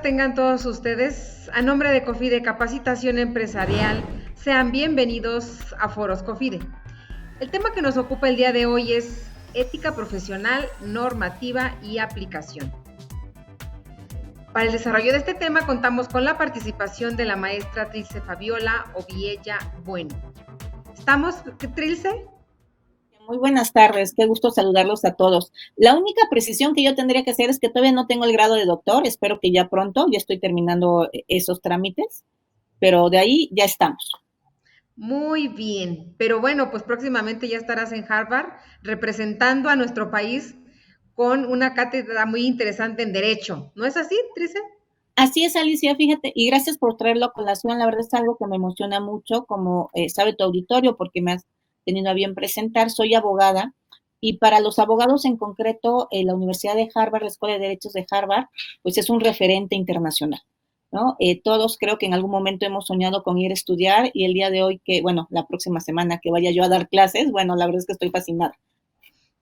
tengan todos ustedes. A nombre de COFIDE Capacitación Empresarial, sean bienvenidos a Foros COFIDE. El tema que nos ocupa el día de hoy es ética profesional, normativa y aplicación. Para el desarrollo de este tema contamos con la participación de la maestra Trilce Fabiola Oviella Bueno. ¿Estamos, Trilce? Muy buenas tardes, qué gusto saludarlos a todos. La única precisión que yo tendría que hacer es que todavía no tengo el grado de doctor, espero que ya pronto, ya estoy terminando esos trámites, pero de ahí ya estamos. Muy bien, pero bueno, pues próximamente ya estarás en Harvard representando a nuestro país con una cátedra muy interesante en Derecho. ¿No es así, Trise? Así es, Alicia, fíjate, y gracias por traerlo a colación, la verdad es algo que me emociona mucho, como sabe tu auditorio, porque me has tenido a bien presentar, soy abogada, y para los abogados en concreto, la Universidad de Harvard, la Escuela de Derechos de Harvard, pues es un referente internacional, ¿no? Todos creo que en algún momento hemos soñado con ir a estudiar, y el día de hoy que, bueno, la próxima semana que vaya yo a dar clases, bueno, la verdad es que estoy fascinada.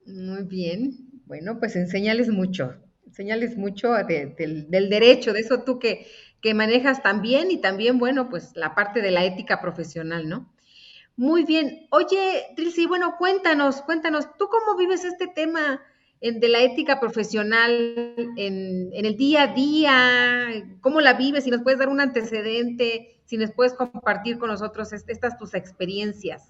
Muy bien. Bueno, pues enséñales mucho del derecho, de eso tú que manejas también y también, bueno, pues la parte de la ética profesional, ¿no? Muy bien. Oye, Trilce, bueno, cuéntanos, ¿tú cómo vives este tema de la ética profesional en el día a día? ¿Cómo la vives? Si nos puedes dar un antecedente, si nos puedes compartir con nosotros estas tus experiencias.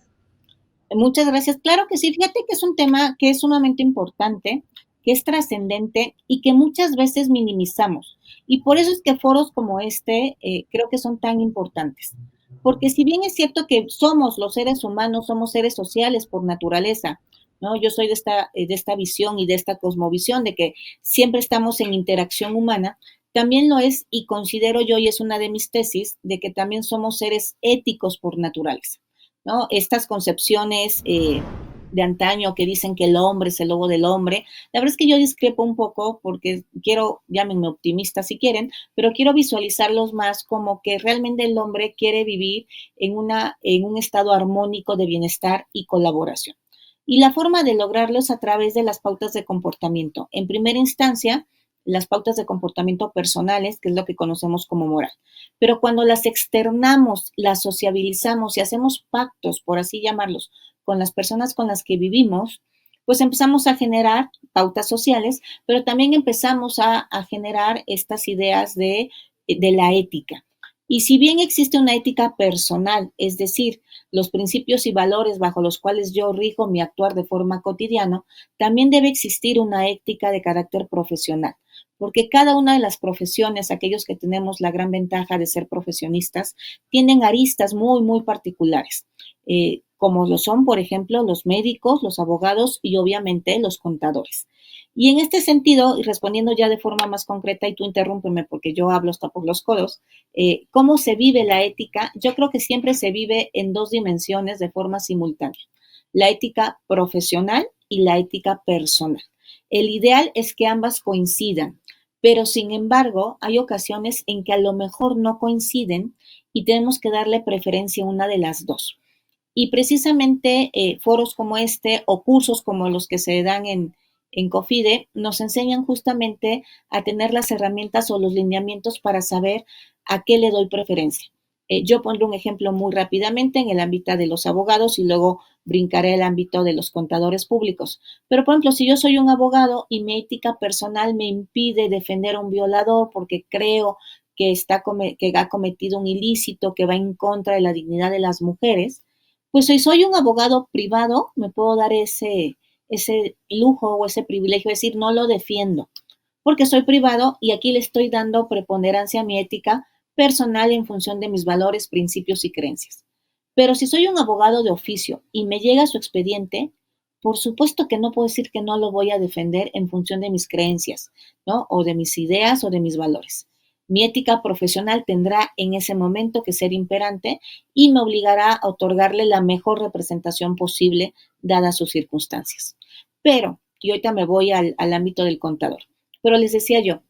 Muchas gracias. Claro que sí, fíjate que es un tema que es sumamente importante, que es trascendente y que muchas veces minimizamos. Y por eso es que foros como este creo que son tan importantes. Porque si bien es cierto que somos los seres humanos, somos seres sociales por naturaleza, ¿no? Yo soy de esta visión y de esta cosmovisión de que siempre estamos en interacción humana, también lo es y considero yo, y es una de mis tesis, de que también somos seres éticos por naturaleza. ¿No? Estas concepciones de antaño que dicen que el hombre es el lobo del hombre, la verdad es que yo discrepo un poco porque quiero, llámenme optimista si quieren, pero quiero visualizarlos más como que realmente el hombre quiere vivir en un estado armónico de bienestar y colaboración. Y la forma de lograrlo es a través de las pautas de comportamiento. En primera instancia, las pautas de comportamiento personales, que es lo que conocemos como moral. Pero cuando las externamos, las sociabilizamos y hacemos pactos, por así llamarlos, con las personas con las que vivimos, pues empezamos a generar pautas sociales, pero también empezamos a generar estas ideas de la ética. Y si bien existe una ética personal, es decir, los principios y valores bajo los cuales yo rijo mi actuar de forma cotidiana, también debe existir una ética de carácter profesional, porque cada una de las profesiones, aquellos que tenemos la gran ventaja de ser profesionistas, tienen aristas muy, muy particulares, como lo son, por ejemplo, los médicos, los abogados y obviamente los contadores. Y en este sentido, y respondiendo ya de forma más concreta, y tú interrúmpeme porque yo hablo hasta por los codos, ¿cómo se vive la ética? Yo creo que siempre se vive en dos dimensiones de forma simultánea, la ética profesional y la ética personal. El ideal es que ambas coincidan, pero sin embargo hay ocasiones en que a lo mejor no coinciden y tenemos que darle preferencia a una de las dos. Y precisamente foros como este o cursos como los que se dan en COFIDE nos enseñan justamente a tener las herramientas o los lineamientos para saber a qué le doy preferencia. Yo pondré un ejemplo muy rápidamente en el ámbito de los abogados y luego brincaré al ámbito de los contadores públicos. Pero, por ejemplo, si yo soy un abogado y mi ética personal me impide defender a un violador porque creo que ha cometido un ilícito que va en contra de la dignidad de las mujeres, pues si soy un abogado privado, me puedo dar ese lujo o ese privilegio de decir, no lo defiendo, porque soy privado y aquí le estoy dando preponderancia a mi ética personal en función de mis valores, principios y creencias. Pero si soy un abogado de oficio y me llega su expediente, por supuesto que no puedo decir que no lo voy a defender en función de mis creencias, ¿no? O de mis ideas o de mis valores. Mi ética profesional tendrá en ese momento que ser imperante y me obligará a otorgarle la mejor representación posible dadas sus circunstancias. Pero, y ahorita me voy al ámbito del contador, pero les decía yo,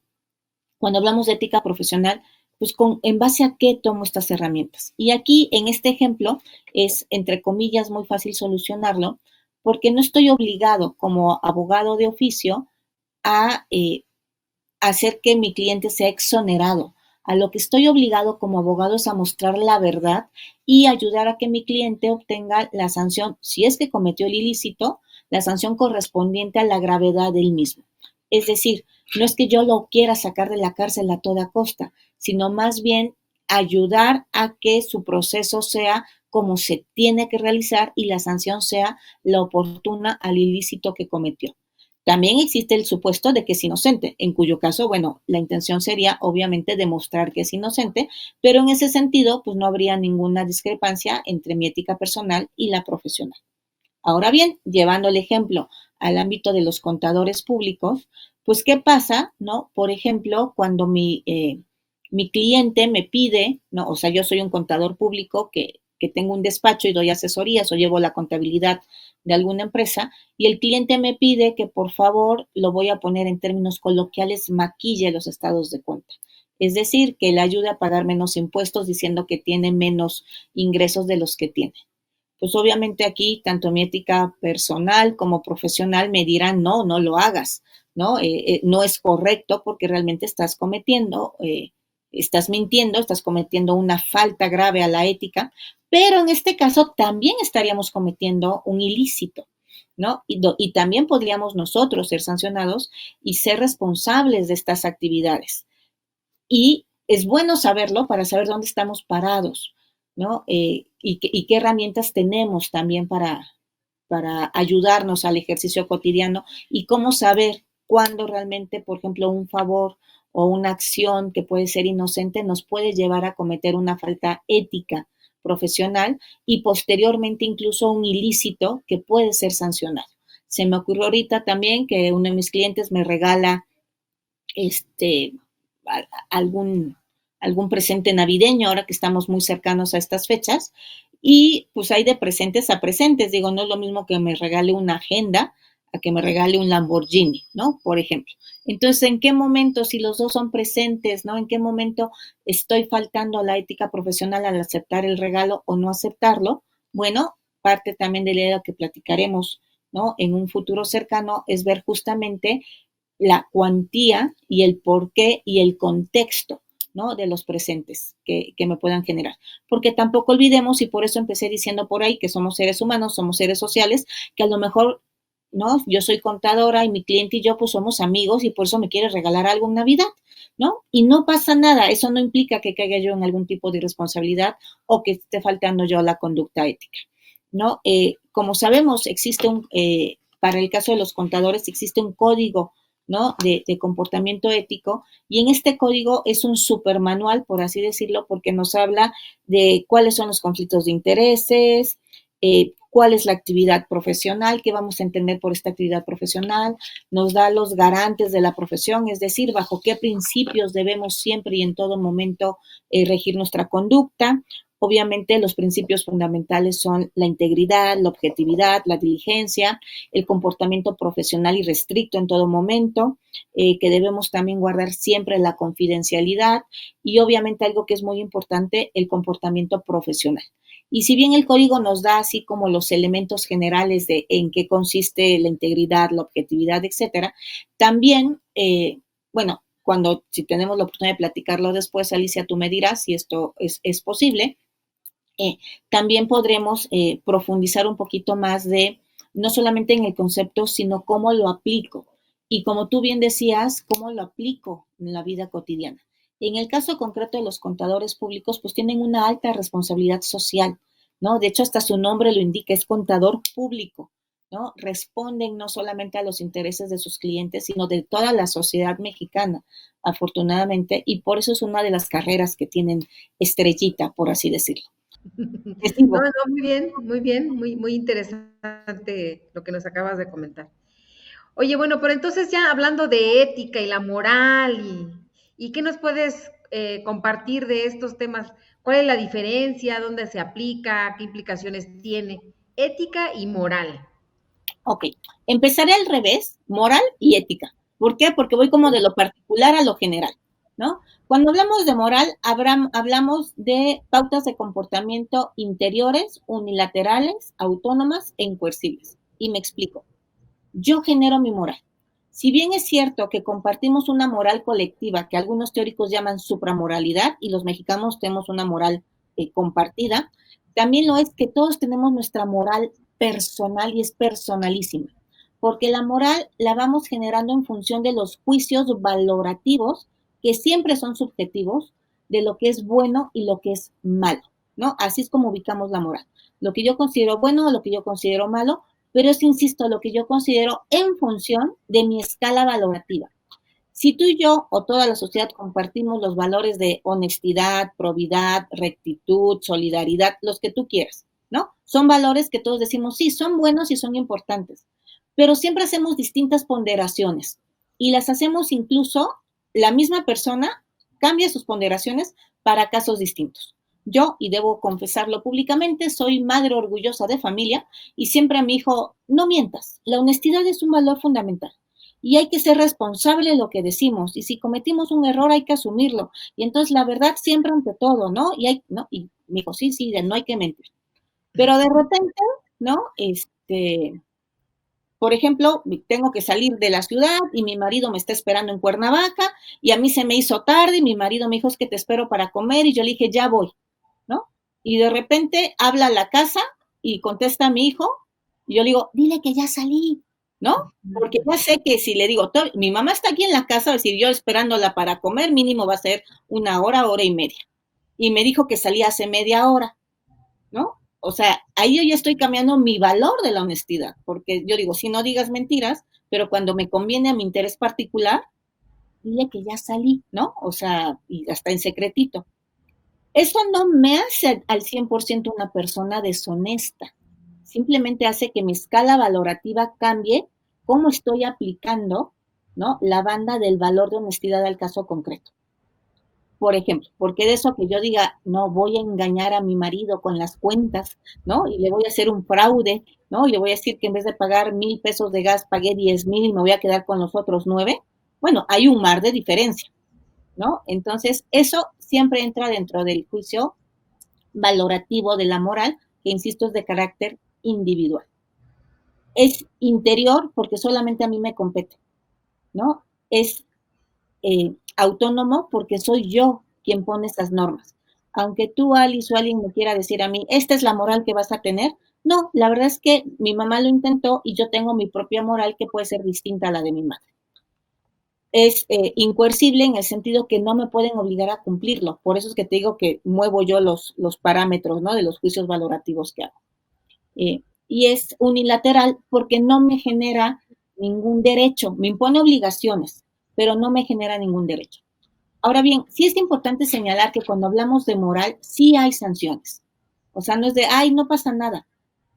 cuando hablamos de ética profesional, pues en base a qué tomo estas herramientas. Y aquí, en este ejemplo, es, entre comillas, muy fácil solucionarlo, porque no estoy obligado como abogado de oficio a hacer que mi cliente sea exonerado. A lo que estoy obligado como abogado es a mostrar la verdad y ayudar a que mi cliente obtenga la sanción, si es que cometió el ilícito, la sanción correspondiente a la gravedad del mismo. Es decir, no es que yo lo quiera sacar de la cárcel a toda costa, sino más bien ayudar a que su proceso sea como se tiene que realizar y la sanción sea la oportuna al ilícito que cometió. También existe el supuesto de que es inocente, en cuyo caso, bueno, la intención sería obviamente demostrar que es inocente, pero en ese sentido, pues no habría ninguna discrepancia entre mi ética personal y la profesional. Ahora bien, llevando el ejemplo al ámbito de los contadores públicos, pues ¿qué pasa, no? Por ejemplo, cuando mi cliente me pide, ¿no? O sea, yo soy un contador público que tengo un despacho y doy asesorías o llevo la contabilidad de alguna empresa y el cliente me pide que por favor, lo voy a poner en términos coloquiales, maquille los estados de cuenta. Es decir, que le ayude a pagar menos impuestos diciendo que tiene menos ingresos de los que tiene. Pues obviamente aquí tanto mi ética personal como profesional me dirán, no, no lo hagas, ¿no? No es correcto porque realmente estás mintiendo, estás cometiendo una falta grave a la ética, pero en este caso también estaríamos cometiendo un ilícito, ¿no? Y también podríamos nosotros ser sancionados y ser responsables de estas actividades. Y es bueno saberlo para saber dónde estamos parados, ¿no? Y qué herramientas tenemos también para ayudarnos al ejercicio cotidiano y cómo saber cuándo realmente, por ejemplo, un favor o una acción que puede ser inocente nos puede llevar a cometer una falta ética profesional y posteriormente incluso un ilícito que puede ser sancionado. Se me ocurrió ahorita también que uno de mis clientes me regala este, algún, algún presente navideño, ahora que estamos muy cercanos a estas fechas, y pues hay de presentes a presentes, digo, no es lo mismo que me regale una agenda a que me regale un Lamborghini, ¿no? Por ejemplo. Entonces, ¿en qué momento, si los dos son presentes, ¿no? ¿En qué momento estoy faltando a la ética profesional al aceptar el regalo o no aceptarlo? Bueno, parte también de la idea que platicaremos, ¿no? En un futuro cercano es ver justamente la cuantía y el porqué y el contexto, ¿no? De los presentes que me puedan generar. Porque tampoco olvidemos, y por eso empecé diciendo por ahí que somos seres humanos, somos seres sociales, que a lo mejor, ¿no? Yo soy contadora y mi cliente y yo pues somos amigos y por eso me quiere regalar algo en Navidad, ¿no? Y no pasa nada, eso no implica que caiga yo en algún tipo de irresponsabilidad o que esté faltando yo a la conducta ética, ¿no? Como sabemos, para el caso de los contadores, existe un código, ¿no? De comportamiento ético y en este código es un supermanual, por así decirlo, porque nos habla de cuáles son los conflictos de intereses, cuál es la actividad profesional, qué vamos a entender por esta actividad profesional, nos da los garantes de la profesión, es decir, bajo qué principios debemos siempre y en todo momento regir nuestra conducta. Obviamente los principios fundamentales son la integridad, la objetividad, la diligencia, el comportamiento profesional y restricto en todo momento, que debemos también guardar siempre la confidencialidad y obviamente algo que es muy importante, el comportamiento profesional. Y si bien el código nos da así como los elementos generales de en qué consiste la integridad, la objetividad, etcétera, también, bueno, si tenemos la oportunidad de platicarlo después, Alicia, tú me dirás si esto es posible, también podremos profundizar un poquito más de no solamente en el concepto, sino cómo lo aplico. Y como tú bien decías, cómo lo aplico en la vida cotidiana. En el caso concreto de los contadores públicos, pues tienen una alta responsabilidad social, ¿no? De hecho, hasta su nombre lo indica, es contador público, ¿no? Responden no solamente a los intereses de sus clientes, sino de toda la sociedad mexicana, afortunadamente, y por eso es una de las carreras que tienen estrellita, por así decirlo. No, no, muy bien, muy interesante lo que nos acabas de comentar. Oye, bueno, pero entonces ya hablando de ética y la moral y qué nos puedes compartir de estos temas, ¿cuál es la diferencia? ¿Dónde se aplica? ¿Qué implicaciones tiene? Ética y moral. Ok, empezaré al revés, moral y ética. ¿Por qué? Porque voy como de lo particular a lo general, ¿no? Cuando hablamos de moral, hablamos de pautas de comportamiento interiores, unilaterales, autónomas e incoercibles. Y me explico. Yo genero mi moral. Si bien es cierto que compartimos una moral colectiva que algunos teóricos llaman supramoralidad y los mexicanos tenemos una moral compartida, también lo es que todos tenemos nuestra moral personal y es personalísima, porque la moral la vamos generando en función de los juicios valorativos que siempre son subjetivos de lo que es bueno y lo que es malo, ¿no? Así es como ubicamos la moral. Lo que yo considero bueno o lo que yo considero malo, pero es, insisto, lo que yo considero en función de mi escala valorativa. Si tú y yo o toda la sociedad compartimos los valores de honestidad, probidad, rectitud, solidaridad, los que tú quieras, ¿no? Son valores que todos decimos, sí, son buenos y son importantes, pero siempre hacemos distintas ponderaciones y las hacemos incluso, la misma persona cambia sus ponderaciones para casos distintos. Yo, y debo confesarlo públicamente, soy madre orgullosa de familia y siempre a mi hijo, no mientas, la honestidad es un valor fundamental y hay que ser responsable de lo que decimos y si cometimos un error hay que asumirlo y entonces la verdad siempre ante todo, ¿no? Y me dijo, sí, sí, no hay que mentir. Pero de repente, ¿no? Por ejemplo, tengo que salir de la ciudad y mi marido me está esperando en Cuernavaca y a mí se me hizo tarde y mi marido me dijo, es que te espero para comer y yo le dije, ya voy, ¿no? Y de repente habla a la casa y contesta a mi hijo y yo le digo, dile que ya salí, ¿no? Porque ya sé que si le digo, mi mamá está aquí en la casa, es decir, yo esperándola para comer, mínimo va a ser una hora, hora y media. Y me dijo que salía hace media hora, ¿no? O sea, ahí yo ya estoy cambiando mi valor de la honestidad, porque yo digo, si no digas mentiras, pero cuando me conviene a mi interés particular, dile que ya salí, ¿no? O sea, y hasta en secretito. Eso no me hace al 100% una persona deshonesta, simplemente hace que mi escala valorativa cambie cómo estoy aplicando, ¿no? La banda del valor de honestidad al caso concreto. Por ejemplo, porque de eso que yo diga, no voy a engañar a mi marido con las cuentas, ¿no? Y le voy a hacer un fraude, ¿no? Y le voy a decir que en vez de pagar 1,000 pesos de gas, pagué 10,000 y me voy a quedar con los otros 9. Bueno, hay un mar de diferencia, ¿no? Entonces, eso siempre entra dentro del juicio valorativo de la moral, que insisto es de carácter individual. Es interior porque solamente a mí me compete, ¿no? Es autónomo porque soy yo quien pone esas normas. Aunque tú, Alice, o alguien me quiera decir a mí, esta es la moral que vas a tener, no, la verdad es que mi mamá lo intentó y yo tengo mi propia moral que puede ser distinta a la de mi madre. Es incoercible en el sentido que no me pueden obligar a cumplirlo. Por eso es que te digo que muevo yo los parámetros, ¿no? De los juicios valorativos que hago. Y es unilateral porque no me genera ningún derecho, me impone obligaciones, pero no me genera ningún derecho. Ahora bien, sí es importante señalar que cuando hablamos de moral, sí hay sanciones. O sea, no es de, ay, no pasa nada,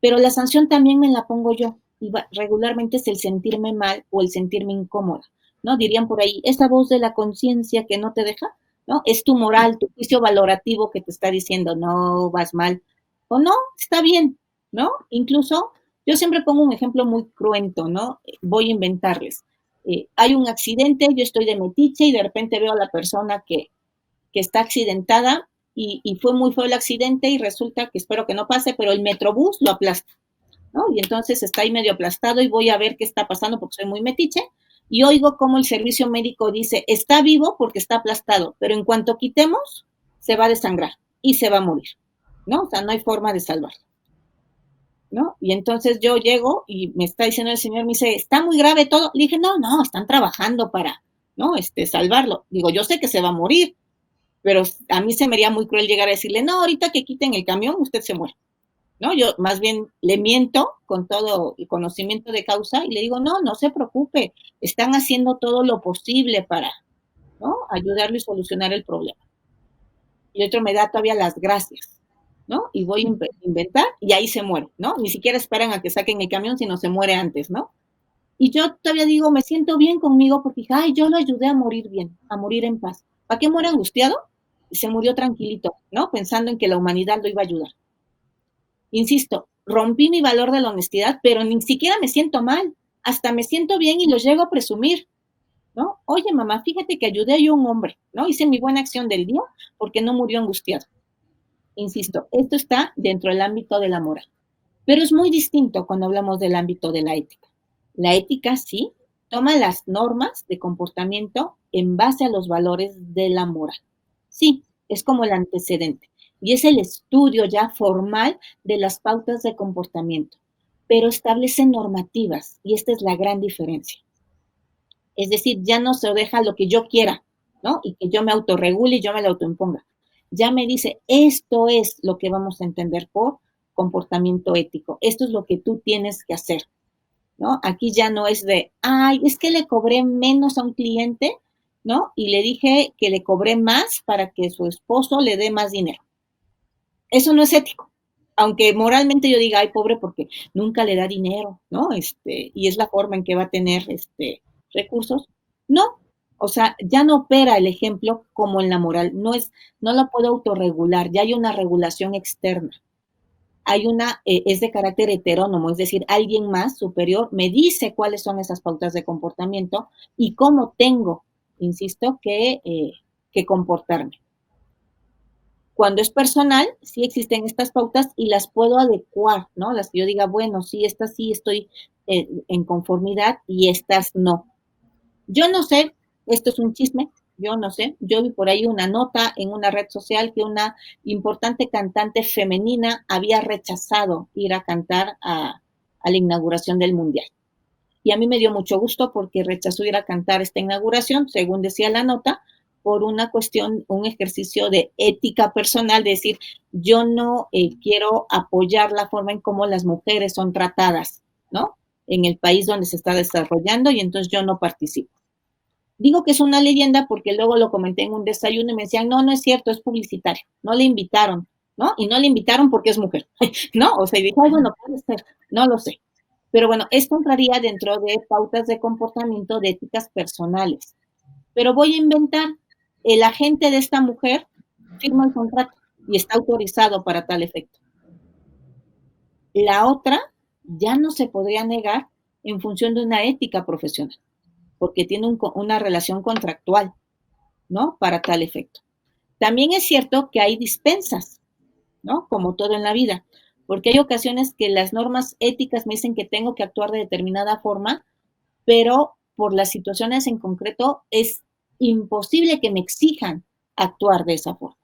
pero la sanción también me la pongo yo. Y regularmente es el sentirme mal o el sentirme incómoda, ¿no? Dirían por ahí, esa voz de la conciencia que no te deja, ¿no? Es tu moral, tu juicio valorativo que te está diciendo, no, vas mal, o no, está bien, ¿no? Incluso, yo siempre pongo un ejemplo muy cruento, ¿no? Voy a inventarles. Hay un accidente, yo estoy de metiche y de repente veo a la persona que está accidentada y fue muy feo el accidente y resulta que espero que no pase, pero el metrobús lo aplasta, ¿no? Y entonces está ahí medio aplastado y voy a ver qué está pasando porque soy muy metiche y oigo cómo el servicio médico dice, está vivo porque está aplastado, pero en cuanto quitemos, se va a desangrar y se va a morir, ¿no? O sea, no hay forma de salvarlo, ¿no? Y entonces yo llego y me está diciendo el señor, me dice, está muy grave todo. Le dije, no, no, están trabajando para, ¿no? Salvarlo. Digo, yo sé que se va a morir, pero a mí se me haría muy cruel llegar a decirle, no, ahorita que quiten el camión, usted se muere, ¿no? Yo más bien le miento con todo el conocimiento de causa y le digo, no, no se preocupe, están haciendo todo lo posible para, ¿no? Ayudarlo y solucionar el problema. Y otro me da todavía las gracias, ¿no? Y voy a inventar y ahí se muere, ¿no? Ni siquiera esperan a que saquen el camión, sino se muere antes, ¿no? Y yo todavía digo, me siento bien conmigo porque dije, ay, yo lo ayudé a morir bien, a morir en paz. ¿Para qué muere angustiado? Y se murió tranquilito, ¿no? Pensando en que la humanidad lo iba a ayudar. Insisto, rompí mi valor de la honestidad, pero ni siquiera me siento mal, hasta me siento bien y lo llego a presumir, ¿no? Oye, mamá, fíjate que ayudé yo a un hombre, ¿no? Hice mi buena acción del día porque no murió angustiado. Insisto, esto está dentro del ámbito de la moral, pero es muy distinto cuando hablamos del ámbito de la ética. La ética, sí, toma las normas de comportamiento en base a los valores de la moral. Sí, es como el antecedente y es el estudio ya formal de las pautas de comportamiento, pero establece normativas y esta es la gran diferencia. Es decir, ya no se deja lo que yo quiera, ¿no? Y que yo me autorregule y yo me lo autoimponga. Ya me dice, esto es lo que vamos a entender por comportamiento ético, esto es lo que tú tienes que hacer, ¿no? Aquí ya no es de, ay, es que le cobré menos a un cliente, ¿no? Y le dije que le cobré más para que su esposo le dé más dinero. Eso no es ético. Aunque moralmente yo diga, ay, pobre, porque nunca le da dinero, ¿no? Y es la forma en que va a tener recursos. No, o sea, ya no opera el ejemplo como en la moral, no la puedo autorregular, ya hay una regulación externa. Es de carácter heterónomo, es decir, alguien más superior me dice cuáles son esas pautas de comportamiento y cómo tengo, insisto, que comportarme. Cuando es personal, sí existen estas pautas y las puedo adecuar, ¿no? Las que yo diga, bueno, estas sí estoy en conformidad y estas no. Yo no sé, esto es un chisme, yo no sé, yo vi por ahí una nota en una red social que una importante cantante femenina había rechazado ir a cantar a la inauguración del Mundial. Y a mí me dio mucho gusto porque rechazó ir a cantar esta inauguración, según decía la nota, por una cuestión, un ejercicio de ética personal, de decir, yo no quiero apoyar la forma en cómo las mujeres son tratadas, ¿no? En el país donde se está desarrollando y entonces yo no participo. Digo que es una leyenda porque luego lo comenté en un desayuno y me decían, no, no es cierto, es publicitario, no le invitaron, ¿no? Y no le invitaron porque es mujer, ¿no? O sea, y dije, ay, bueno, puede ser, no lo sé. Pero bueno, esto entraría dentro de pautas de comportamiento de éticas personales. Pero voy a inventar, el agente de esta mujer firma el contrato y está autorizado para tal efecto. La otra ya no se podría negar en función de una ética profesional, porque tiene una relación contractual, ¿no? Para tal efecto. También es cierto que hay dispensas, ¿no? Como todo en la vida, porque hay ocasiones que las normas éticas me dicen que tengo que actuar de determinada forma, pero por las situaciones en concreto es imposible que me exijan actuar de esa forma.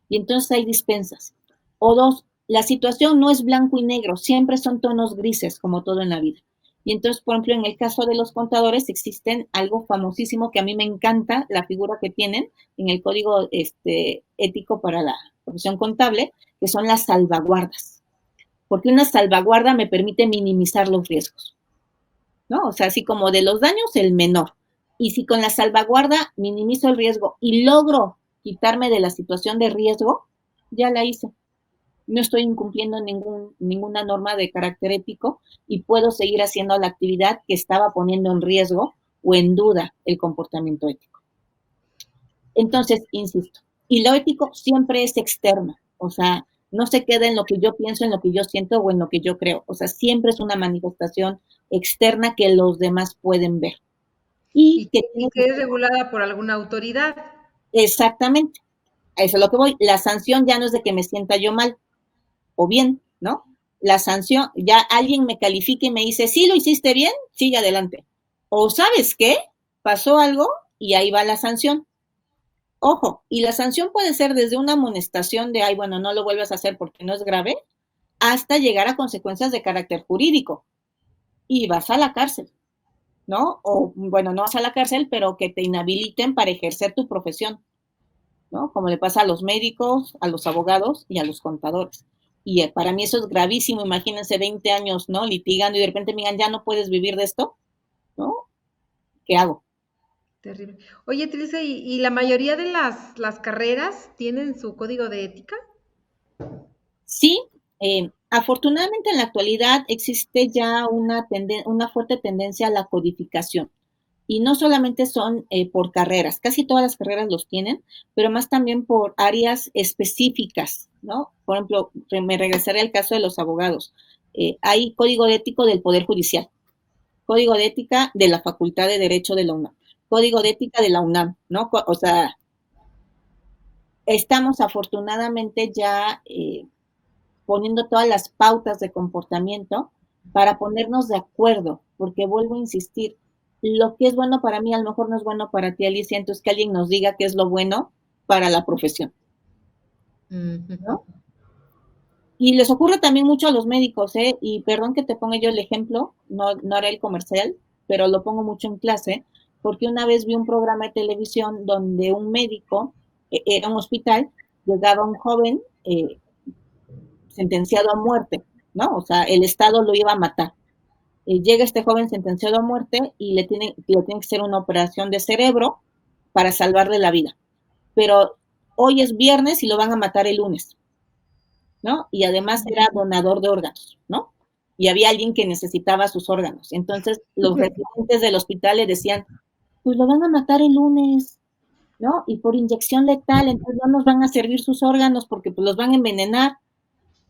Y entonces hay dispensas. O dos, la situación no es blanco y negro, siempre son tonos grises, como todo en la vida. Y entonces, por ejemplo, en el caso de los contadores existen algo famosísimo que a mí me encanta, la figura que tienen en el código ético para la profesión contable, que son las salvaguardas. Porque una salvaguarda me permite minimizar los riesgos, ¿no? O sea, así como de los daños, el menor. Y si con la salvaguarda minimizo el riesgo y logro quitarme de la situación de riesgo, ya la hice. No estoy incumpliendo ninguna norma de carácter ético y puedo seguir haciendo la actividad que estaba poniendo en riesgo o en duda el comportamiento ético. Entonces, insisto, y lo ético siempre es externo, o sea, no se queda en lo que yo pienso, en lo que yo siento o en lo que yo creo, o sea, siempre es una manifestación externa que los demás pueden ver. Y que y tiene que es regulada por alguna autoridad. exactamente, a eso es lo que voy. La sanción ya no es de que me sienta yo mal o bien, ¿no? La sanción, ya alguien me califica y me dice, sí, lo hiciste bien, sigue adelante. O sabes qué, pasó algo y ahí va la sanción. Ojo, y la sanción puede ser desde una amonestación de, ay, bueno, no lo vuelvas a hacer porque no es grave, hasta llegar a consecuencias de carácter jurídico. Y vas a la cárcel, ¿no? O, bueno, no vas a la cárcel, pero que te inhabiliten para ejercer tu profesión, ¿no? Como le pasa a los médicos, a los abogados y a los contadores. Y para mí eso es gravísimo. Imagínense 20 años, ¿no? Litigando y de repente me digan, ya no puedes vivir de esto, ¿no? ¿Qué hago? Terrible. Oye, Trilce, ¿y la mayoría de las carreras tienen su código de ética? Sí, afortunadamente en la actualidad existe ya una fuerte tendencia a la codificación. Y no solamente son por carreras, casi todas las carreras los tienen, pero más también por áreas específicas, ¿no? Por ejemplo, me regresaré al caso de los abogados. Hay código de ético del Poder Judicial, código de ética de la Facultad de Derecho de la UNAM, código de ética de la UNAM, ¿no? O sea, estamos afortunadamente ya poniendo todas las pautas de comportamiento para ponernos de acuerdo, porque vuelvo a insistir, lo que es bueno para mí a lo mejor no es bueno para ti, Alicia, entonces que alguien nos diga qué es lo bueno para la profesión, Ujú. ¿no? Y les ocurre también mucho a los médicos, ¿eh? Y perdón que te ponga yo el ejemplo, no haré el comercial, pero lo pongo mucho en clase, porque una vez vi un programa de televisión donde un médico, era un hospital, llegaba un joven sentenciado a muerte, ¿no? O sea, el Estado lo iba a matar. Llega este joven sentenciado a muerte y le tiene que hacer una operación de cerebro para salvarle la vida. Pero hoy es viernes y lo van a matar el lunes, ¿no? Y además era donador de órganos, ¿no? Y había alguien que necesitaba sus órganos. Entonces, los residentes del hospital le decían, pues lo van a matar el lunes, ¿no? Y por inyección letal, entonces no nos van a servir sus órganos porque pues los van a envenenar.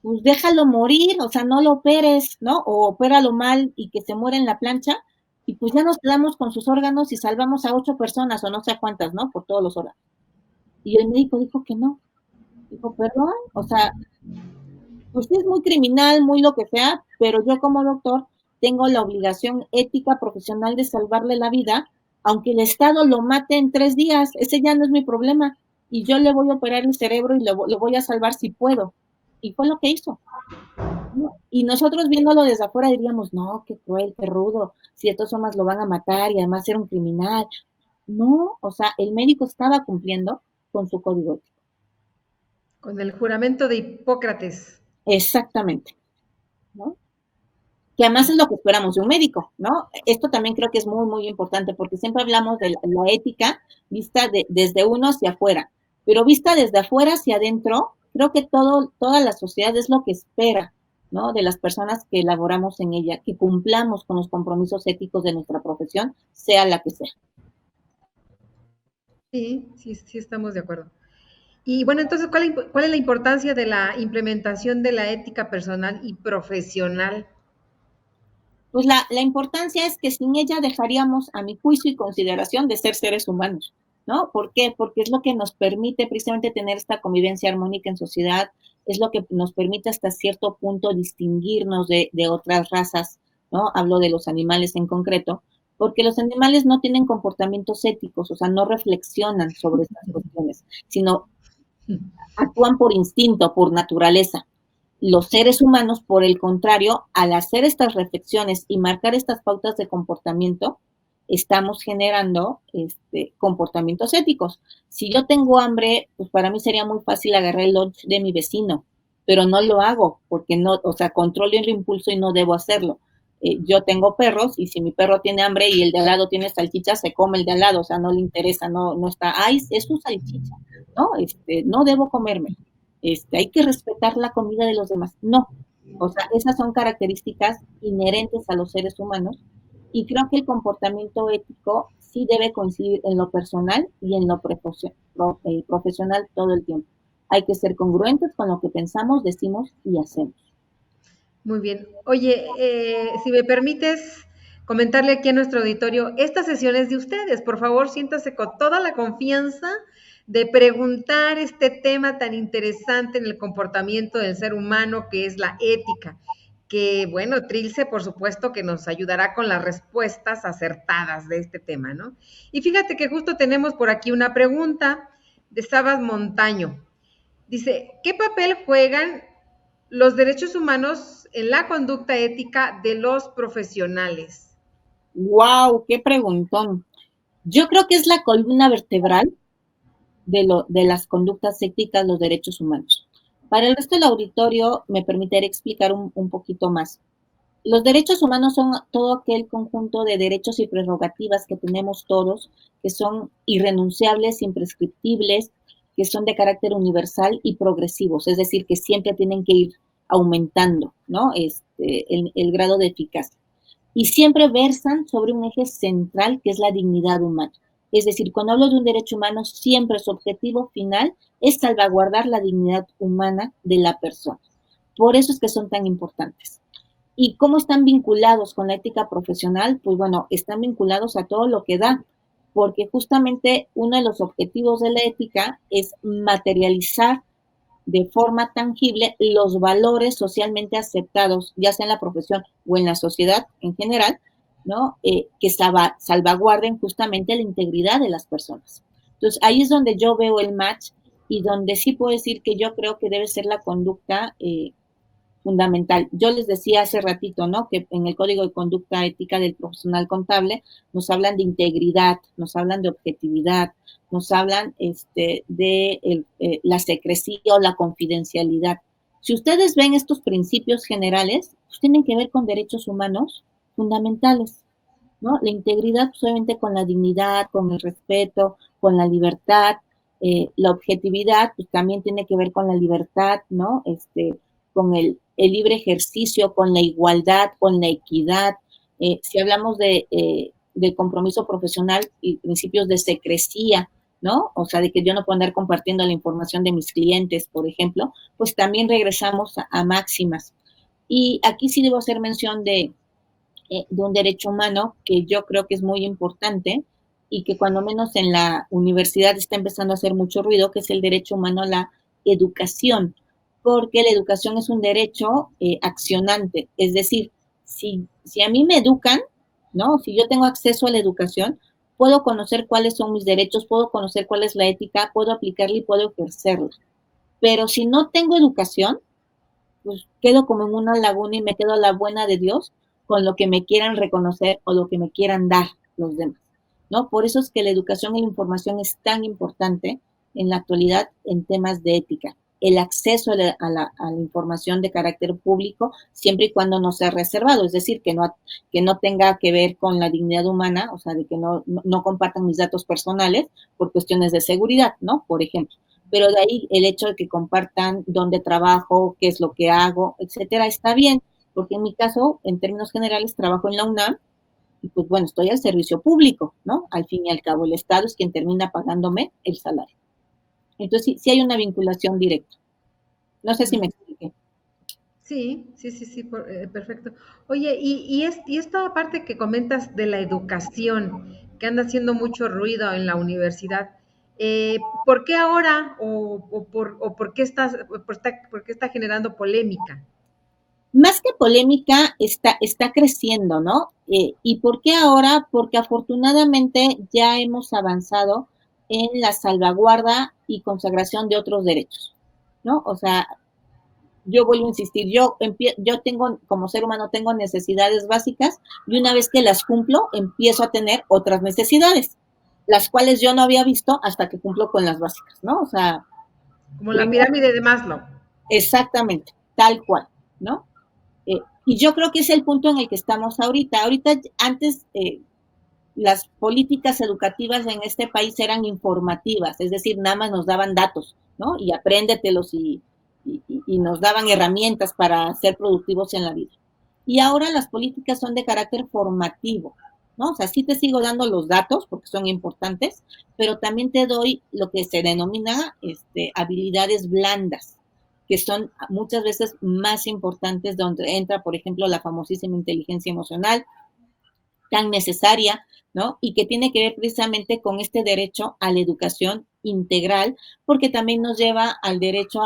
Pues déjalo morir, o sea, no lo operes, ¿no? O opéralo mal y que se muera en la plancha, y pues ya nos quedamos con sus órganos y salvamos a 8 personas o no sé cuántas, ¿no? Por todos los órganos. Y el médico dijo que no. Dijo, perdón, o sea, pues sí es muy criminal, muy lo que sea, pero yo como doctor tengo la obligación ética profesional de salvarle la vida, aunque el Estado lo mate en 3 días, ese ya no es mi problema. Y yo le voy a operar el cerebro y lo voy a salvar si puedo. Y fue lo que hizo. ¿No? Y nosotros viéndolo desde afuera diríamos, no, qué cruel, qué rudo, si estos hombres lo van a matar y además era un criminal. No, o sea, el médico estaba cumpliendo con su código ético. Con el juramento de Hipócrates. Exactamente, ¿no? Que además es lo que esperamos de un médico, ¿no? Esto también creo que es muy, muy importante porque siempre hablamos de la ética vista desde uno hacia afuera, pero vista desde afuera hacia adentro, creo que toda la sociedad es lo que espera, ¿no? De las personas que elaboramos en ella, que cumplamos con los compromisos éticos de nuestra profesión, sea la que sea. Sí, sí, sí estamos de acuerdo. Y bueno, entonces, ¿cuál es la importancia de la implementación de la ética personal y profesional? Pues la importancia es que sin ella dejaríamos, a mi juicio y consideración, de ser seres humanos, ¿no? ¿Por qué? Porque es lo que nos permite precisamente tener esta convivencia armónica en sociedad, es lo que nos permite hasta cierto punto distinguirnos de otras razas, ¿no? Hablo de los animales en concreto, porque los animales no tienen comportamientos éticos, o sea, no reflexionan sobre estas cuestiones, sino actúan por instinto, por naturaleza. Los seres humanos, por el contrario, al hacer estas reflexiones y marcar estas pautas de comportamiento, estamos generando comportamientos éticos. Si yo tengo hambre, pues para mí sería muy fácil agarrar el lunch de mi vecino, pero no lo hago porque no, o sea, controlo el impulso y no debo hacerlo. Yo tengo perros y si mi perro tiene hambre y el de al lado tiene salchicha, se come el de al lado, o sea, no le interesa, no está, ay, es su salchicha, ¿no? No debo comerme. Hay que respetar la comida de los demás. No, o sea, esas son características inherentes a los seres humanos y creo que el comportamiento ético sí debe coincidir en lo personal y en lo profesional todo el tiempo. Hay que ser congruentes con lo que pensamos, decimos y hacemos. Muy bien. Oye, si me permites comentarle aquí a nuestro auditorio, esta sesión es de ustedes. Por favor, siéntase con toda la confianza de preguntar este tema tan interesante en el comportamiento del ser humano, que es la ética. Que, bueno, Trilce, por supuesto, que nos ayudará con las respuestas acertadas de este tema, ¿no? Y fíjate que justo tenemos por aquí una pregunta de Sabas Montaño. Dice, ¿qué papel juegan los derechos humanos en la conducta ética de los profesionales? ¡Wow! ¡Qué preguntón! Yo creo que es la columna vertebral de las conductas éticas, los derechos humanos. Para el resto del auditorio, me permitiré explicar un poquito más. Los derechos humanos son todo aquel conjunto de derechos y prerrogativas que tenemos todos, que son irrenunciables, imprescriptibles, que son de carácter universal y progresivos, es decir, que siempre tienen que ir aumentando, ¿no? El grado de eficacia. Y siempre versan sobre un eje central que es la dignidad humana. Es decir, cuando hablo de un derecho humano, siempre su objetivo final es salvaguardar la dignidad humana de la persona. Por eso es que son tan importantes. ¿Y cómo están vinculados con la ética profesional? Pues bueno, están vinculados a todo lo que da, porque justamente uno de los objetivos de la ética es materializar de forma tangible los valores socialmente aceptados, ya sea en la profesión o en la sociedad en general, ¿no? Que salvaguarden justamente la integridad de las personas. Entonces, ahí es donde yo veo el match y donde sí puedo decir que yo creo que debe ser la conducta fundamental. Yo les decía hace ratito, ¿no? Que en el Código de Conducta Ética del Profesional Contable nos hablan de integridad, nos hablan de objetividad, nos hablan de la secrecía o la confidencialidad. Si ustedes ven estos principios generales, pues tienen que ver con derechos humanos fundamentales, ¿no? La integridad, pues, obviamente, con la dignidad, con el respeto, con la libertad. La objetividad, pues también tiene que ver con la libertad, ¿no? Con el libre ejercicio, con la igualdad, con la equidad. Si hablamos de compromiso profesional y principios de secrecía, ¿no? O sea, de que yo no puedo andar compartiendo la información de mis clientes, por ejemplo, pues también regresamos a máximas. Y aquí sí debo hacer mención de un derecho humano que yo creo que es muy importante y que cuando menos en la universidad está empezando a hacer mucho ruido, que es el derecho humano a la educación, porque la educación es un derecho accionante, es decir, si a mí me educan, ¿no? Si yo tengo acceso a la educación, puedo conocer cuáles son mis derechos, puedo conocer cuál es la ética, puedo aplicarla y puedo ejercerla. Pero si no tengo educación, pues quedo como en una laguna y me quedo a la buena de Dios con lo que me quieran reconocer o lo que me quieran dar los demás, ¿no? Por eso es que la educación y la información es tan importante en la actualidad en temas de ética. El acceso a la información de carácter público, siempre y cuando no sea reservado, es decir, que no tenga que ver con la dignidad humana, o sea, de que no compartan mis datos personales por cuestiones de seguridad, ¿no? Por ejemplo. Pero de ahí el hecho de que compartan dónde trabajo, qué es lo que hago, etcétera, está bien, porque en mi caso, en términos generales, trabajo en la UNAM y pues bueno, estoy al servicio público, ¿no? Al fin y al cabo, el Estado es quien termina pagándome el salario. Entonces, sí hay una vinculación directa. No sé si me expliqué. Sí, sí, sí, sí, perfecto. Oye, y esta parte que comentas de la educación, que anda haciendo mucho ruido en la universidad, ¿por qué ahora o por qué está generando polémica? Más que polémica, está creciendo, ¿no? ¿Y por qué ahora? Porque afortunadamente ya hemos avanzado en la salvaguarda y consagración de otros derechos, ¿no? O sea, yo vuelvo a insistir, yo tengo, como ser humano, tengo necesidades básicas y una vez que las cumplo, empiezo a tener otras necesidades, las cuales yo no había visto hasta que cumplo con las básicas, ¿no? O sea, Como la primero, pirámide de Maslow. exactamente, tal cual, ¿no? Y yo creo que es el punto en el que estamos ahorita. Antes, las políticas educativas en este país eran informativas, es decir, nada más nos daban datos, ¿no? Y apréndetelos y nos daban herramientas para ser productivos en la vida. Y ahora las políticas son de carácter formativo, ¿no? O sea, sí te sigo dando los datos porque son importantes, pero también te doy lo que se denomina habilidades blandas, que son muchas veces más importantes, donde entra, por ejemplo, la famosísima inteligencia emocional, tan necesaria, ¿no? Y que tiene que ver precisamente con este derecho a la educación integral, porque también nos lleva al derecho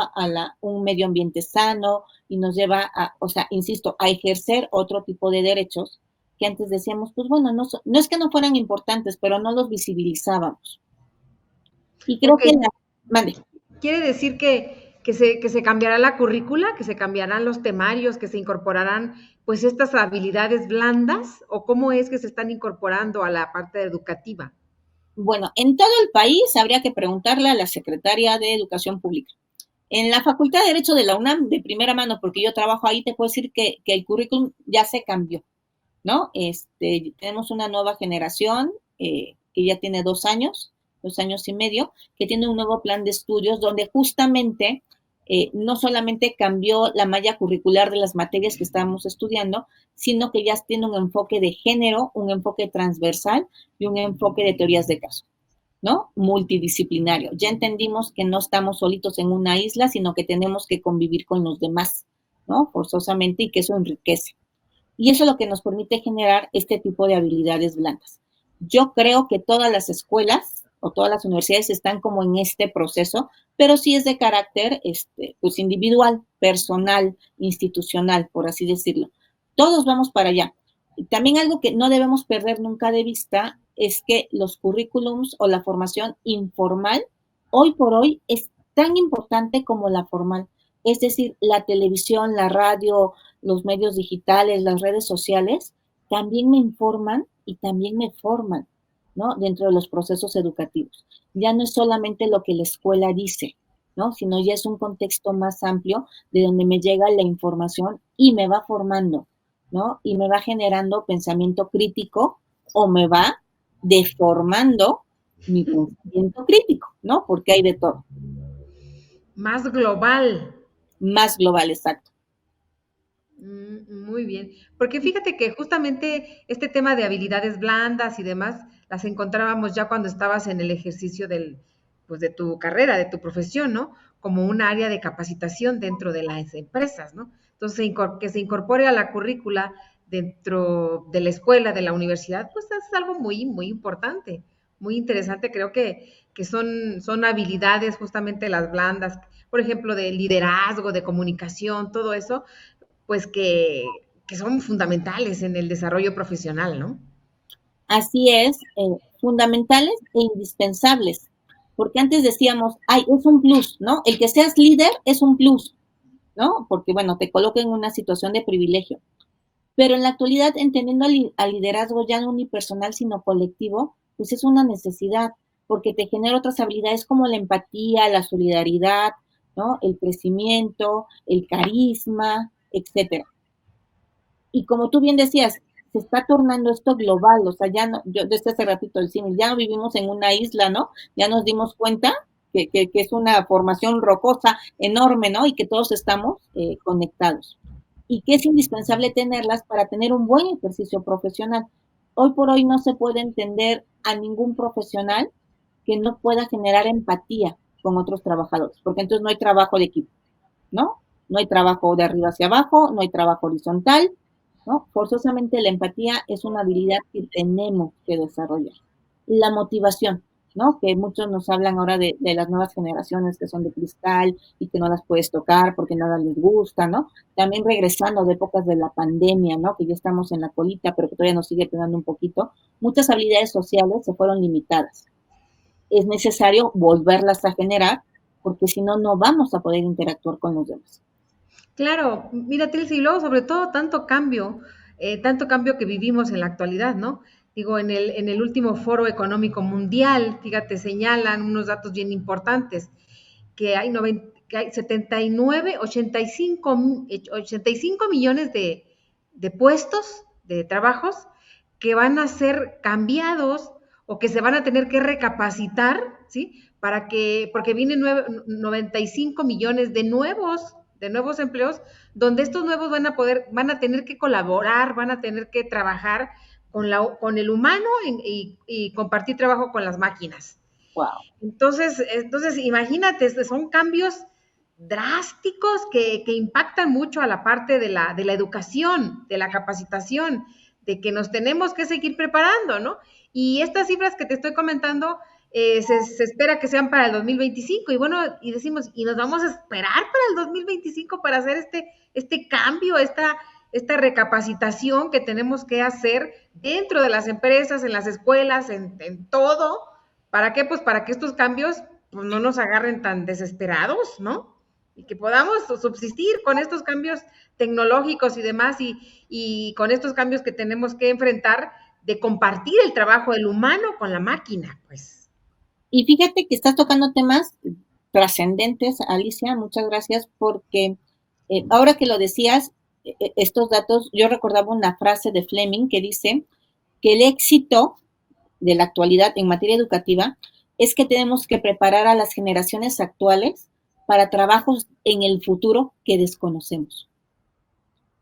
un medio ambiente sano y nos lleva o sea, insisto, a ejercer otro tipo de derechos que antes decíamos, pues bueno, no es que no fueran importantes, pero no los visibilizábamos. Y creo Ok, que mande. quiere decir que se cambiará la currícula, que se cambiarán los temarios, que se incorporarán pues estas habilidades blandas, o cómo es que se están incorporando a la parte educativa. Bueno, en todo el país habría que preguntarle a la Secretaria de Educación Pública. En la Facultad de Derecho de la UNAM, de primera mano, porque yo trabajo ahí, te puedo decir que el currículum ya se cambió, ¿no? Tenemos una nueva generación que ya tiene 2 años y medio, que tiene un nuevo plan de estudios donde justamente no solamente cambió la malla curricular de las materias que estábamos estudiando, sino que ya tiene un enfoque de género, un enfoque transversal y un enfoque de teorías de caso, ¿no? Multidisciplinario. Ya entendimos que no estamos solitos en una isla, sino que tenemos que convivir con los demás, ¿no? Forzosamente, y que eso enriquece. Y eso es lo que nos permite generar este tipo de habilidades blandas. Yo creo que todas las escuelas o todas las universidades están como en este proceso, pero sí es de carácter pues individual, personal, institucional, por así decirlo. Todos vamos para allá. También algo que no debemos perder nunca de vista es que los currículums o la formación informal hoy por hoy es tan importante como la formal. Es decir, la televisión, la radio, los medios digitales, las redes sociales, también me informan y también me forman, ¿no? Dentro de los procesos educativos. Ya no es solamente lo que la escuela dice, ¿no? Sino ya es un contexto más amplio de donde me llega la información y me va formando, ¿no? Y me va generando pensamiento crítico o me va deformando mi pensamiento crítico, ¿no? Porque hay de todo. Más global. Más global, exacto. Muy bien, porque fíjate que justamente este tema de habilidades blandas y demás las encontrábamos ya cuando estabas en el ejercicio pues de tu carrera, de tu profesión, ¿no? Como un área de capacitación dentro de las empresas, ¿no? Entonces, que se incorpore a la currícula dentro de la escuela, de la universidad, pues es algo muy, muy importante, muy interesante. Creo que son habilidades justamente las blandas, por ejemplo, de liderazgo, de comunicación, todo eso pues que son fundamentales en el desarrollo profesional, ¿no? Así es, fundamentales e indispensables. Porque antes decíamos, ay, es un plus, ¿no? El que seas líder es un plus, ¿no? Porque, bueno, te coloca en una situación de privilegio. Pero en la actualidad, entendiendo al liderazgo ya no unipersonal, sino colectivo, pues es una necesidad, porque te genera otras habilidades como la empatía, la solidaridad, ¿no? El crecimiento, el carisma, etcétera. Y como tú bien decías, se está tornando esto global, o sea, ya no, yo desde hace ratito el cine, ya no vivimos en una isla, ¿no? Ya nos dimos cuenta que es una formación rocosa enorme, ¿no? Y que todos estamos conectados. Y que es indispensable tenerlas para tener un buen ejercicio profesional. Hoy por hoy no se puede entender a ningún profesional que no pueda generar empatía con otros trabajadores, porque entonces no hay trabajo de equipo, ¿no? No hay trabajo de arriba hacia abajo, no hay trabajo horizontal, ¿no? Forzosamente la empatía es una habilidad que tenemos que desarrollar. La motivación, ¿no? Que muchos nos hablan ahora de las nuevas generaciones que son de cristal y que no las puedes tocar porque nada les gusta, ¿no? También regresando de épocas de la pandemia, ¿no? Que ya estamos en la colita, pero que todavía nos sigue pegando un poquito, muchas habilidades sociales se fueron limitadas. Es necesario volverlas a generar porque si no, no vamos a poder interactuar con los demás. Claro, mira, Tilsi, y luego sobre todo tanto cambio que vivimos en la actualidad, ¿no? Digo, en el último foro económico mundial, fíjate, señalan unos datos bien importantes, que hay 79, 85 millones de puestos, de trabajos, que van a ser cambiados o que se van a tener que recapacitar, ¿sí? Porque vienen 95 millones de nuevos empleos, donde estos nuevos van a tener que colaborar, van a tener que trabajar con el humano y compartir trabajo con las máquinas. Wow. Entonces imagínate, son cambios drásticos que impactan mucho a la parte de la educación, de la capacitación, de que nos tenemos que seguir preparando, ¿no? Y estas cifras que te estoy comentando se espera que sean para el 2025 y bueno, y decimos, y nos vamos a esperar para el 2025 para hacer este cambio, esta recapacitación que tenemos que hacer dentro de las empresas, en las escuelas, en todo. ¿Para qué? Pues para que estos cambios pues, no nos agarren tan desesperados, ¿no? Y que podamos subsistir con estos cambios tecnológicos y demás y con estos cambios que tenemos que enfrentar de compartir el trabajo del humano con la máquina, pues. Y fíjate que estás tocando temas trascendentes, Alicia, muchas gracias, porque ahora que lo decías, estos datos, yo recordaba una frase de Fleming que dice que el éxito de la actualidad en materia educativa es que tenemos que preparar a las generaciones actuales para trabajos en el futuro que desconocemos.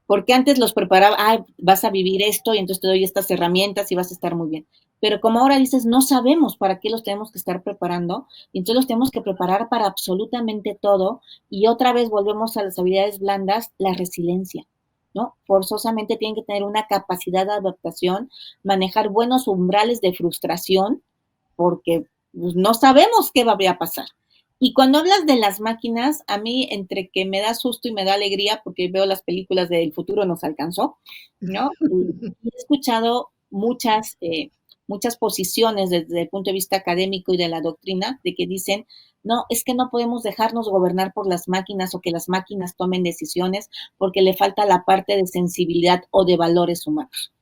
Porque antes los preparaba, ah, vas a vivir esto y entonces te doy estas herramientas y vas a estar muy bien. Pero como ahora dices, no sabemos para qué los tenemos que estar preparando, y entonces los tenemos que preparar para absolutamente todo, y otra vez volvemos a las habilidades blandas, la resiliencia, ¿no? Forzosamente tienen que tener una capacidad de adaptación, manejar buenos umbrales de frustración, porque pues, no sabemos qué va a pasar. Y cuando hablas de las máquinas, a mí entre que me da susto y me da alegría, porque veo las películas de El futuro nos alcanzó, ¿no? Y he escuchado muchas posiciones desde el punto de vista académico y de la doctrina, de que dicen, no, es que no podemos dejarnos gobernar por las máquinas o que las máquinas tomen decisiones porque le falta la parte de sensibilidad o de valores humanos.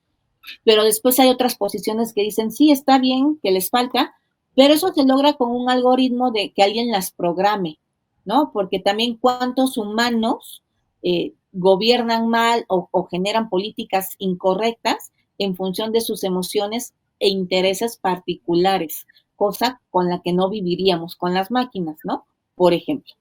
Pero después hay otras posiciones que dicen, sí, está bien, que les falta, pero eso se logra con un algoritmo de que alguien las programe, ¿no? Porque también cuántos humanos gobiernan mal o generan políticas incorrectas en función de sus emociones e intereses particulares, cosa con la que no viviríamos con las máquinas, ¿no? Por ejemplo.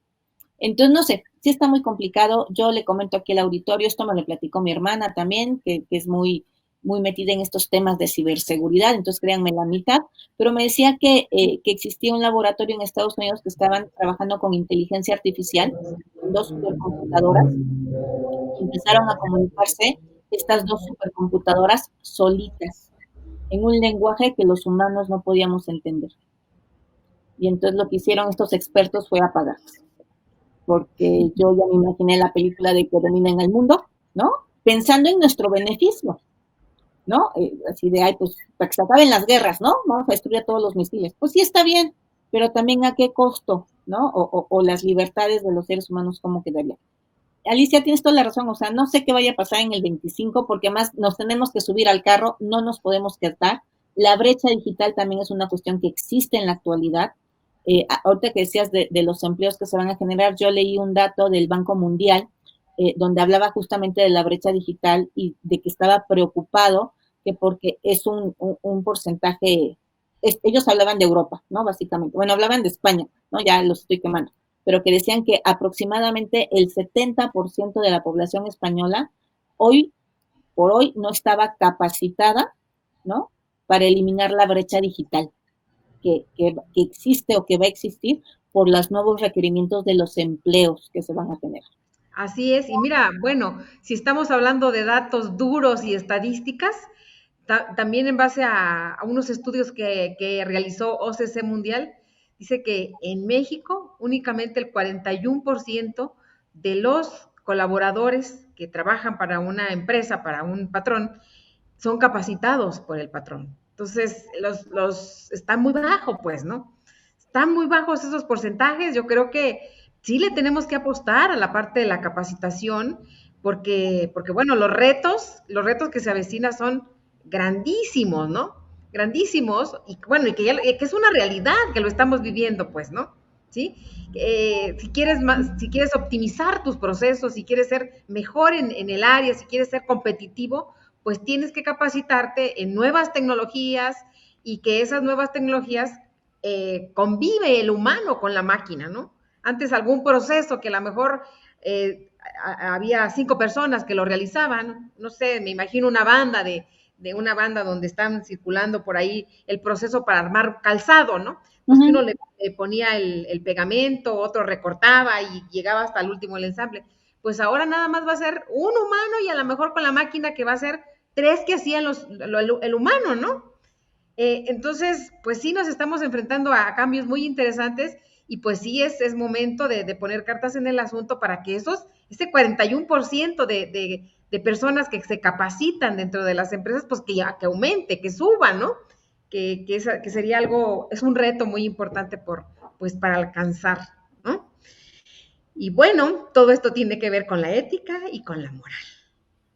Entonces, no sé, sí está muy complicado. Yo le comento aquí al auditorio, esto me lo platicó mi hermana también, que es muy metida en estos temas de ciberseguridad, entonces créanme la mitad, pero me decía que existía un laboratorio en Estados Unidos que estaban trabajando con inteligencia artificial, con dos supercomputadoras, y empezaron a comunicarse estas dos supercomputadoras solitas, en un lenguaje que los humanos no podíamos entender. Y entonces lo que hicieron estos expertos fue apagarlas, porque yo ya me imaginé la película de que dominen el mundo, ¿no? Pensando en nuestro beneficio, ¿no? Así de, ay, pues, para que se acaben las guerras, ¿no? Vamos a destruir todos los misiles. Pues sí está bien, pero también a qué costo, ¿no? O las libertades de los seres humanos, ¿cómo quedaría? Alicia, tienes toda la razón, o sea, no sé qué vaya a pasar en el 25, porque más nos tenemos que subir al carro, no nos podemos quedar. La brecha digital también es una cuestión que existe en la actualidad. Ahorita que decías de los empleos que se van a generar, yo leí un dato del Banco Mundial donde hablaba justamente de la brecha digital y de que estaba preocupado que porque es un porcentaje, ellos hablaban de Europa, ¿no? Básicamente, bueno, hablaban de España, ¿no? Ya los estoy quemando, pero que decían que aproximadamente el 70% de la población española hoy por hoy no estaba capacitada, ¿no? Para eliminar la brecha digital que existe o que va a existir por los nuevos requerimientos de los empleos que se van a tener. Así es, y mira, bueno, si estamos hablando de datos duros y estadísticas, también en base a unos estudios que realizó OCC Mundial, dice que en México únicamente el 41% de los colaboradores que trabajan para una empresa, para un patrón, son capacitados por el patrón. Entonces, están muy bajos, pues, ¿no? Están muy bajos esos porcentajes. Yo creo que sí le tenemos que apostar a la parte de la capacitación, porque bueno, los retos que se avecinan son grandísimos, ¿no? Grandísimos, y bueno, y que es una realidad, que lo estamos viviendo, pues, ¿no? ¿Sí? Si quieres optimizar tus procesos, si quieres ser mejor en el área, si quieres ser competitivo, pues tienes que capacitarte en nuevas tecnologías y que esas nuevas tecnologías convive el humano con la máquina, ¿no? Antes algún proceso que a lo mejor había 5 personas que lo realizaban, no sé, me imagino una banda donde están circulando por ahí el proceso para armar calzado, ¿no? Pues que uno le ponía el pegamento, otro recortaba y llegaba hasta el último el ensamble. Pues ahora nada más va a ser un humano y a lo mejor con la máquina que va a ser 3 que hacían el humano, ¿no? Entonces, pues sí nos estamos enfrentando a cambios muy interesantes y pues sí es momento de poner cartas en el asunto para que ese 41% de personas que se capacitan dentro de las empresas, pues que aumente, que suba, ¿no? Que sería es un reto muy importante pues para alcanzar, ¿no? Y bueno, todo esto tiene que ver con la ética y con la moral.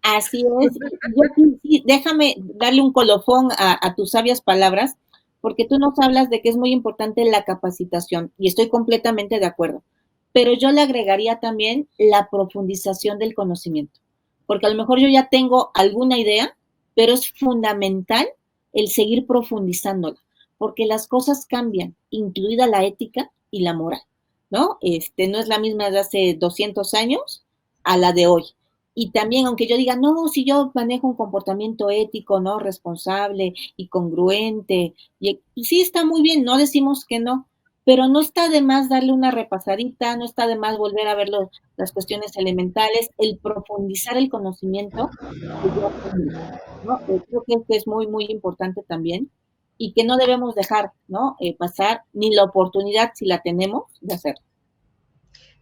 Así es. Yo sí, déjame darle un colofón a tus sabias palabras, porque tú nos hablas de que es muy importante la capacitación, y estoy completamente de acuerdo. Pero yo le agregaría también la profundización del conocimiento, porque a lo mejor yo ya tengo alguna idea, pero es fundamental el seguir profundizándola, porque las cosas cambian, incluida la ética y la moral, ¿no? No es la misma de hace 200 años a la de hoy. Y también, aunque yo diga, no, si yo manejo un comportamiento ético, ¿no? Responsable y congruente, y sí está muy bien, no decimos que no, pero no está de más darle una repasadita, no está de más volver a ver las cuestiones elementales, el profundizar el conocimiento que yo aprendí, ¿no? Creo que es muy, muy importante también. y que no debemos dejar, ¿no? Pasar ni la oportunidad, si la tenemos, de hacerlo.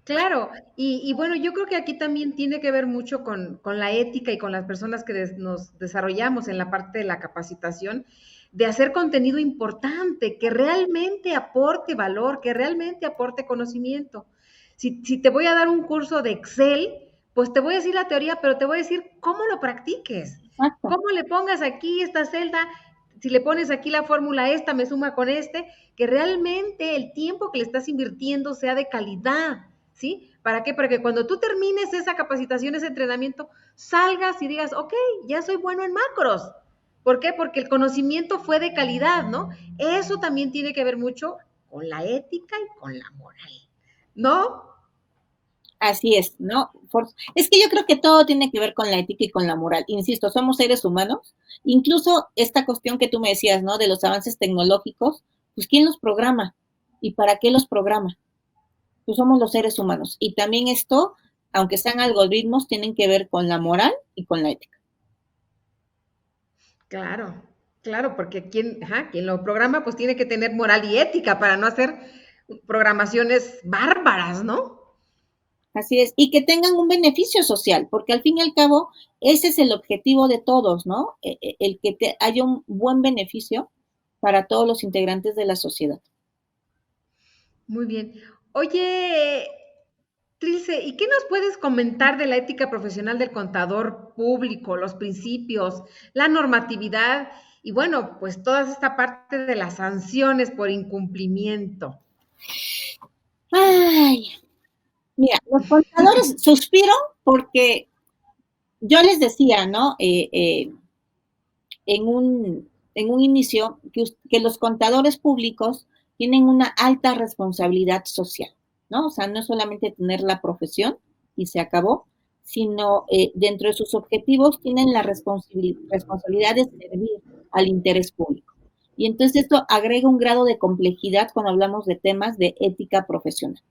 Claro, y bueno, yo creo que aquí también tiene que ver mucho con la ética y con las personas que nos desarrollamos en la parte de la capacitación, de hacer contenido importante, que realmente aporte valor, que realmente aporte conocimiento. Si te voy a dar un curso de Excel, pues te voy a decir la teoría, pero te voy a decir cómo lo practiques, Exacto. cómo le pongas aquí esta celda, si le pones aquí la fórmula esta, me suma con este, que realmente el tiempo que le estás invirtiendo sea de calidad. ¿Sí? ¿Para qué? Para que cuando tú termines esa capacitación, ese entrenamiento, salgas y digas, ok, ya soy bueno en macros. ¿Por qué? Porque el conocimiento fue de calidad, ¿no? Eso también tiene que ver mucho con la ética y con la moral, ¿no? Así es, ¿no? Es que yo creo que todo tiene que ver con la ética y con la moral. Insisto, somos seres humanos. Incluso esta cuestión que tú me decías, ¿no? De los avances tecnológicos, pues ¿quién los programa? ¿Y para qué los programa? Pues somos los seres humanos. Y también esto, aunque sean algoritmos, tienen que ver con la moral y con la ética. Claro, claro, porque quien lo programa pues tiene que tener moral y ética para no hacer programaciones bárbaras, ¿no? Así es, y que tengan un beneficio social, porque al fin y al cabo ese es el objetivo de todos, ¿no? El que haya un buen beneficio para todos los integrantes de la sociedad. Muy bien. Oye, Trilce, ¿y qué nos puedes comentar de la ética profesional del contador público, los principios, la normatividad y bueno, pues toda esta parte de las sanciones por incumplimiento? Ay, mira, los contadores suspiro porque yo les decía, ¿no? En un inicio, que los contadores públicos tienen una alta responsabilidad social, ¿no? O sea, no es solamente tener la profesión y se acabó, sino dentro de sus objetivos tienen la responsabilidad de servir al interés público. Y entonces esto agrega un grado de complejidad cuando hablamos de temas de ética profesional.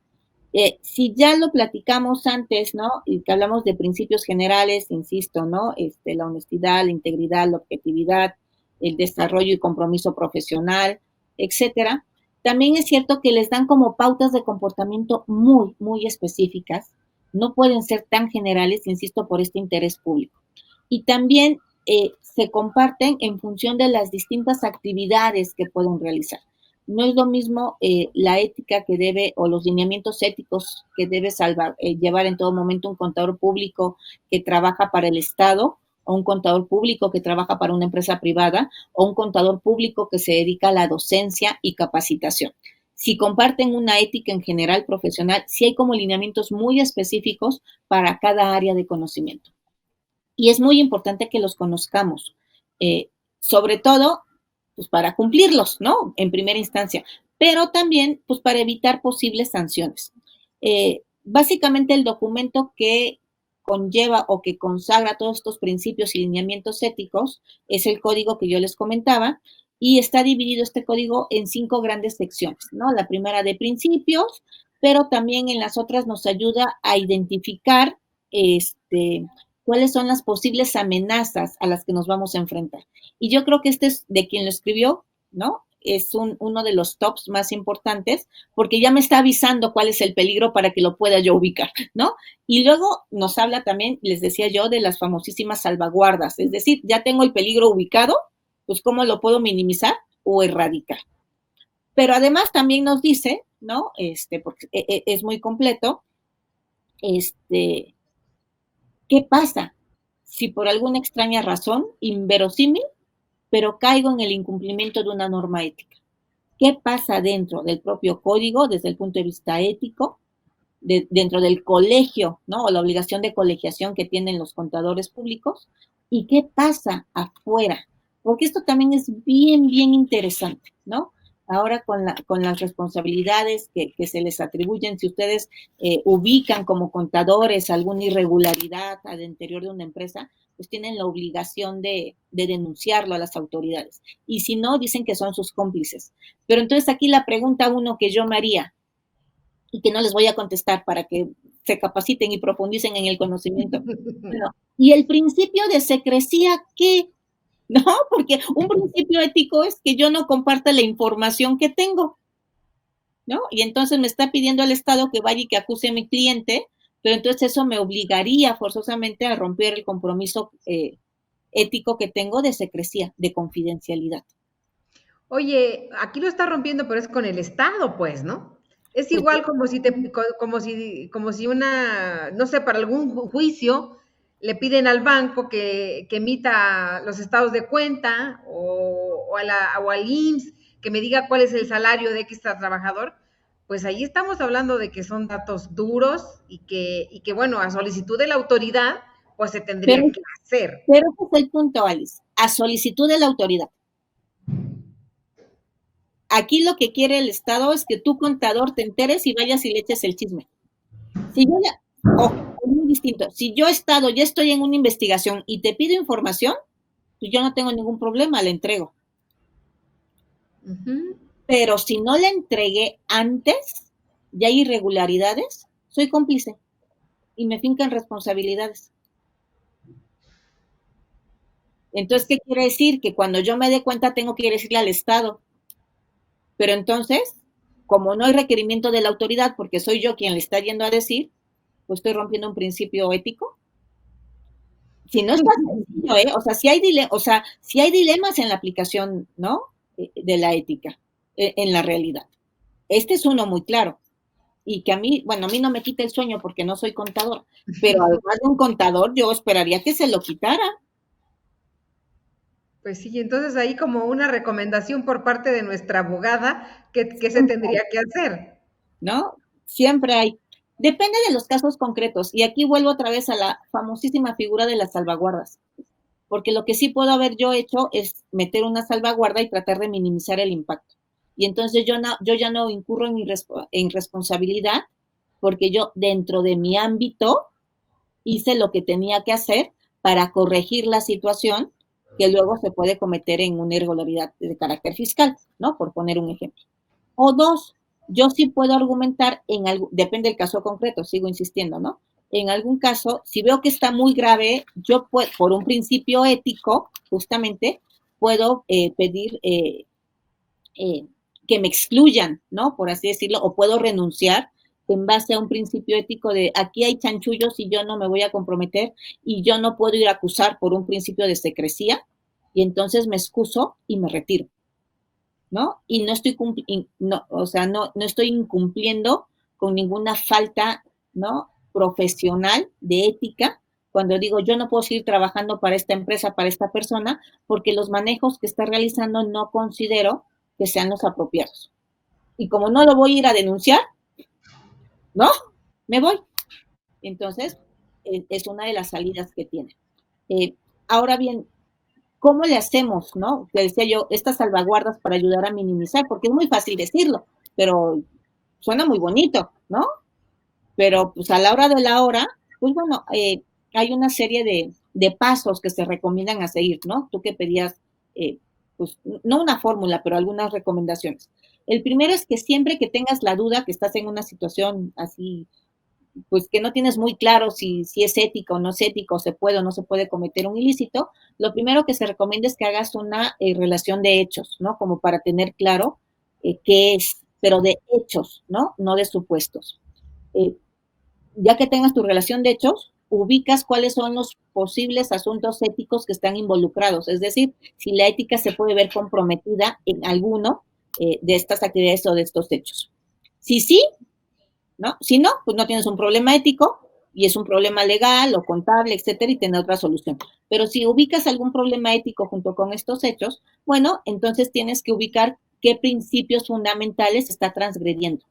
Si ya lo platicamos antes, ¿no? Y que hablamos de principios generales, insisto, ¿no? La honestidad, la integridad, la objetividad, el desarrollo y compromiso profesional, etcétera. También es cierto que les dan como pautas de comportamiento muy, muy específicas. No pueden ser tan generales, insisto, por este interés público. Y también se comparten en función de las distintas actividades que pueden realizar. No es lo mismo la ética que debe o los lineamientos éticos que debe llevar en todo momento un contador público que trabaja para el Estado o un contador público que trabaja para una empresa privada o un contador público que se dedica a la docencia y capacitación. Si comparten una ética en general profesional, sí hay como lineamientos muy específicos para cada área de conocimiento. Y es muy importante que los conozcamos, sobre todo pues para cumplirlos, ¿no? En primera instancia, pero también pues para evitar posibles sanciones. Básicamente el documento que conlleva o que consagra todos estos principios y lineamientos éticos es el código que yo les comentaba y está dividido este código en 5 grandes secciones, ¿no? La primera de principios, pero también en las otras nos ayuda a identificar cuáles son las posibles amenazas a las que nos vamos a enfrentar. Y yo creo que este es de quien lo escribió, ¿no? Es uno de los tops más importantes porque ya me está avisando cuál es el peligro para que lo pueda yo ubicar, ¿no? Y luego nos habla también, les decía yo, de las famosísimas salvaguardas, es decir, ya tengo el peligro ubicado, pues cómo lo puedo minimizar o erradicar. Pero además también nos dice, ¿no? Porque es muy completo, ¿qué pasa si por alguna extraña razón, inverosímil, pero caigo en el incumplimiento de una norma ética? ¿Qué pasa dentro del propio código desde el punto de vista ético, dentro del colegio, ¿no? O la obligación de colegiación que tienen los contadores públicos? ¿Y qué pasa afuera? Porque esto también es bien, bien interesante, ¿no? Ahora con las responsabilidades que se les atribuyen, si ustedes ubican como contadores alguna irregularidad al interior de una empresa, pues tienen la obligación de denunciarlo a las autoridades. Y si no, dicen que son sus cómplices. Pero entonces aquí la pregunta uno que yo me haría, y que no les voy a contestar para que se capaciten y profundicen en el conocimiento. Bueno, ¿y el principio de secrecía qué? ¿no? Porque un principio ético es que yo no comparta la información que tengo, ¿no? Y entonces me está pidiendo el Estado que vaya y que acuse a mi cliente, pero entonces eso me obligaría forzosamente a romper el compromiso ético que tengo de secrecía, de confidencialidad. Oye, aquí lo está rompiendo, pero es con el Estado, pues, ¿no? Es Pues, igual como si una, no sé, para algún juicio le piden al banco que emita los estados de cuenta o al IMSS que me diga cuál es el salario de X trabajador, pues ahí estamos hablando de que son datos duros y que bueno, a solicitud de la autoridad, pues se tendría pero, que hacer. pero ese es el punto, Alice, a solicitud de la autoridad. Aquí lo que quiere el Estado es que tú, contador, te enteres y vayas y le eches el chisme. Si yo ya, ojo, es muy distinto. Si yo ya estoy en una investigación y te pido información, pues yo no tengo ningún problema, la entrego. Uh -huh. Pero si no la entregué antes, ya hay irregularidades, soy cómplice y me fincan responsabilidades. Entonces, ¿qué quiere decir? Que cuando yo me dé cuenta tengo que ir a decirle al Estado. Pero entonces, como no hay requerimiento de la autoridad, porque soy yo quien le está yendo a decir, pues estoy rompiendo un principio ético. Si no está sencillo, ¿eh? Si hay dilemas en la aplicación, ¿no? De la ética, en la realidad. Este es uno muy claro. Y que a mí, bueno, a mí no me quita el sueño porque no soy contador, pero además de un contador, yo esperaría que se lo quitara, Pues sí, entonces ahí como una recomendación por parte de nuestra abogada, ¿qué se tendría que hacer? ¿no? Siempre hay. Depende de los casos concretos. Y aquí vuelvo otra vez a la famosísima figura de las salvaguardas. Porque lo que sí puedo haber yo hecho es meter una salvaguarda y tratar de minimizar el impacto. Y entonces yo ya no incurro en responsabilidad porque yo dentro de mi ámbito hice lo que tenía que hacer para corregir la situación que luego se puede cometer en una irregularidad de carácter fiscal, ¿no? Por poner un ejemplo. O dos, yo sí puedo argumentar en algo, depende del caso concreto, sigo insistiendo, ¿no? En algún caso, si veo que está muy grave, yo puedo, por un principio ético, justamente, puedo pedir eh, que me excluyan, ¿no? Por así decirlo, o puedo renunciar en base a un principio ético de aquí hay chanchullos y yo no me voy a comprometer y yo no puedo ir a acusar por un principio de secrecía y entonces me excuso y me retiro. ¿No? Y no estoy no estoy incumpliendo con ninguna falta, ¿no? Profesional de ética cuando digo yo no puedo seguir trabajando para esta empresa, para esta persona, porque los manejos que está realizando no considero que sean los apropiados. Y como no lo voy a ir a denunciar, ¿no? Me voy. Entonces, es una de las salidas que tiene. Eh, ahora bien, ¿cómo le hacemos, no? Te decía yo, estas salvaguardas para ayudar a minimizar, porque es muy fácil decirlo, pero suena muy bonito, ¿no? Pero pues a la hora de la hora, pues bueno, hay una serie de pasos que se recomiendan a seguir, ¿no? Tú que pedías, pues no una fórmula, pero algunas recomendaciones. El primero es que siempre que tengas la duda que estás en una situación así pues que no tienes muy claro si es ético o no es ético, se puede o no se puede cometer un ilícito, lo primero que se recomienda es que hagas una relación de hechos, ¿no? Como para tener claro qué es, pero de hechos, ¿no? No de supuestos. Eh, ya que tengas tu relación de hechos, ubicas cuáles son los posibles asuntos éticos que están involucrados, es decir, si la ética se puede ver comprometida en alguno de estas actividades o de estos hechos. Si sí, ¿no? Si no, pues no tienes un problema ético y es un problema legal o contable, etcétera, y tener otra solución. Pero si ubicas algún problema ético junto con estos hechos, bueno, entonces tienes que ubicar qué principios fundamentales está transgrediendo,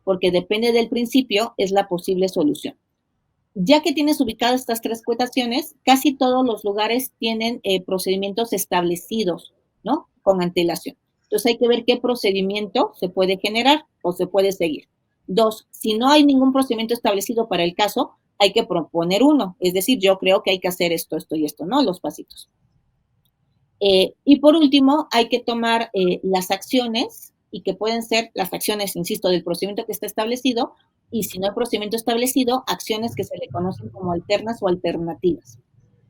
porque depende del principio es la posible solución. Ya que tienes ubicadas estas tres cuestiones, casi todos los lugares tienen procedimientos establecidos, ¿no? Con antelación. Entonces hay que ver qué procedimiento se puede generar o se puede seguir. Dos, si no hay ningún procedimiento establecido para el caso, hay que proponer uno. Es decir, yo creo que hay que hacer esto, esto y esto, ¿no? Los pasitos. Y por último, hay que tomar las acciones y que pueden ser las acciones, insisto, del procedimiento que está establecido y si no hay procedimiento establecido, acciones que se le conocen como alternas o alternativas.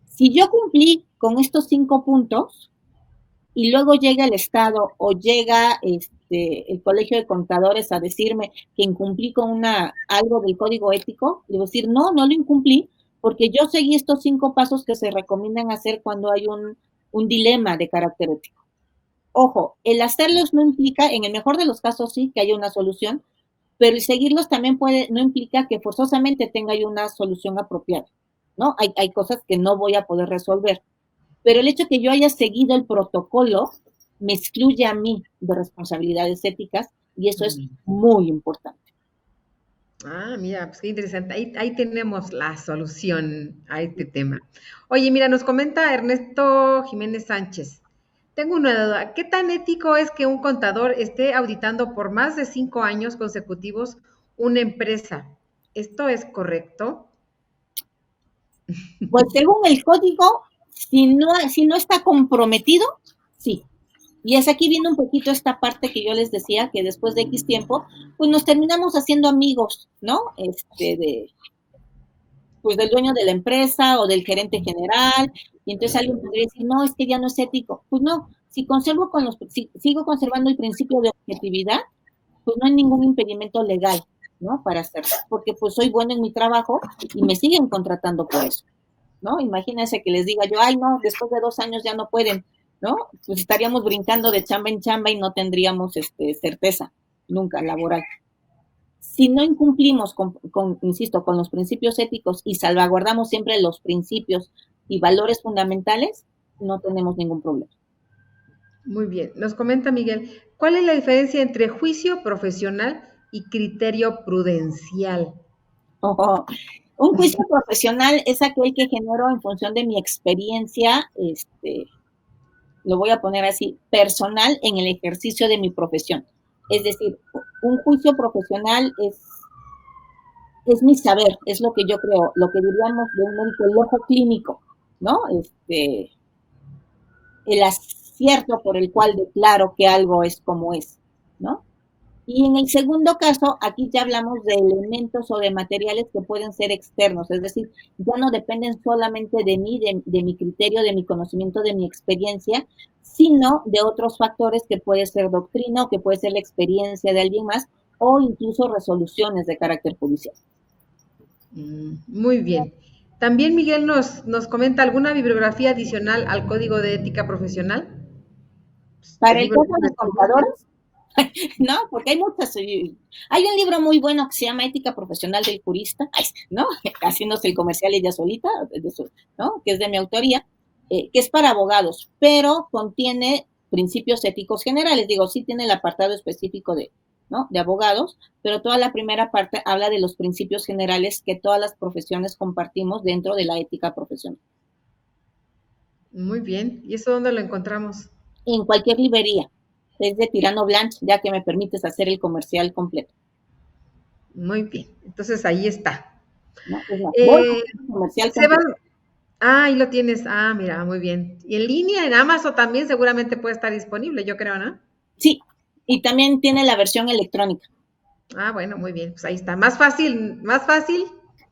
Si yo cumplí con estos 5 puntos, y luego llega el Estado o llega el Colegio de Contadores a decirme que incumplí con algo del código ético, le voy a decir, no, no lo incumplí, porque yo seguí estos 5 pasos que se recomiendan hacer cuando hay un dilema de carácter ético. Ojo, el hacerlos no implica, en el mejor de los casos sí, que haya una solución, pero el seguirlos también no implica que forzosamente tenga yo una solución apropiada, ¿no? Hay cosas que no voy a poder resolver, pero el hecho de que yo haya seguido el protocolo me excluye a mí de responsabilidades éticas y eso es muy importante. Ah, mira, pues qué interesante. Ahí tenemos la solución a este tema. Oye, mira, nos comenta Ernesto Jiménez Sánchez. Tengo una duda. ¿Qué tan ético es que un contador esté auditando por más de 5 años consecutivos una empresa? ¿Esto es correcto? Pues según el código, si no está comprometido, sí. Y es aquí viene un poquito esta parte que yo les decía, que después de X tiempo, pues nos terminamos haciendo amigos, ¿no? Pues del dueño de la empresa o del gerente general, y entonces alguien podría decir, no, es que ya no es ético. Pues no, si sigo conservando el principio de objetividad, pues no hay ningún impedimento legal, ¿no? Para hacerlo, porque pues soy bueno en mi trabajo y me siguen contratando por eso, ¿no? Imagínense que les diga yo, ay, no, después de 2 años ya no pueden, ¿no? Pues estaríamos brincando de chamba en chamba y no tendríamos certeza nunca laboral. Si no incumplimos insisto, con los principios éticos y salvaguardamos siempre los principios y valores fundamentales, no tenemos ningún problema. Muy bien. Nos comenta Miguel, ¿cuál es la diferencia entre juicio profesional y criterio prudencial? Oh, un juicio profesional es aquel que genero en función de mi experiencia, lo voy a poner así, personal en el ejercicio de mi profesión. Es decir, un juicio profesional es mi saber, es lo que yo creo, lo que diríamos de un médico, el ojo clínico, ¿no? El acierto por el cual declaro que algo es como es, ¿no? Y en el segundo caso, aquí ya hablamos de elementos o de materiales que pueden ser externos, es decir, ya no dependen solamente de mí, de mi criterio, de mi conocimiento, de mi experiencia, sino de otros factores que puede ser doctrina o que puede ser la experiencia de alguien más o incluso resoluciones de carácter judicial. Muy bien. También Miguel nos comenta alguna bibliografía adicional al Código de Ética Profesional. El Para el libro caso de de contadores, ¿no? Porque hay muchas. Hay un libro muy bueno que se llama Ética Profesional del Jurista, ¿no? Haciéndose el comercial ella solita, ¿no? Que es de mi autoría, que es para abogados, pero contiene principios éticos generales. Digo, sí tiene el apartado específico ¿no? De abogados, pero toda la primera parte habla de los principios generales que todas las profesiones compartimos dentro de la ética profesional. Muy bien. ¿Y eso dónde lo encontramos? En cualquier librería. Es de Tirano Blanche, ya que me permites hacer el comercial completo. Muy bien. Entonces ahí está. ¿No? Es más, voy a Eh, hacer el comercial Sebas, completo. ahí lo tienes. Ah, mira, muy bien. Y en línea, en Amazon también seguramente puede estar disponible, yo creo, ¿no? Sí, y también tiene la versión electrónica. Ah, bueno, muy bien. Pues ahí está. Más fácil,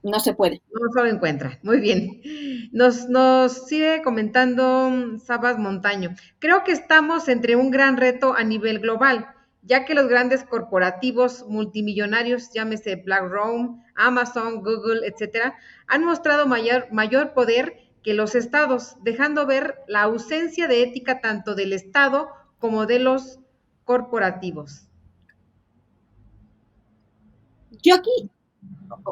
No se puede. no se lo encuentra. Muy bien. Nos sigue comentando Sabas Montaño. Creo que estamos entre un gran reto a nivel global, ya que los grandes corporativos multimillonarios, llámese BlackRock, Amazon, Google, etcétera, han mostrado mayor poder que los estados, dejando ver la ausencia de ética tanto del Estado como de los corporativos. Yo aquí,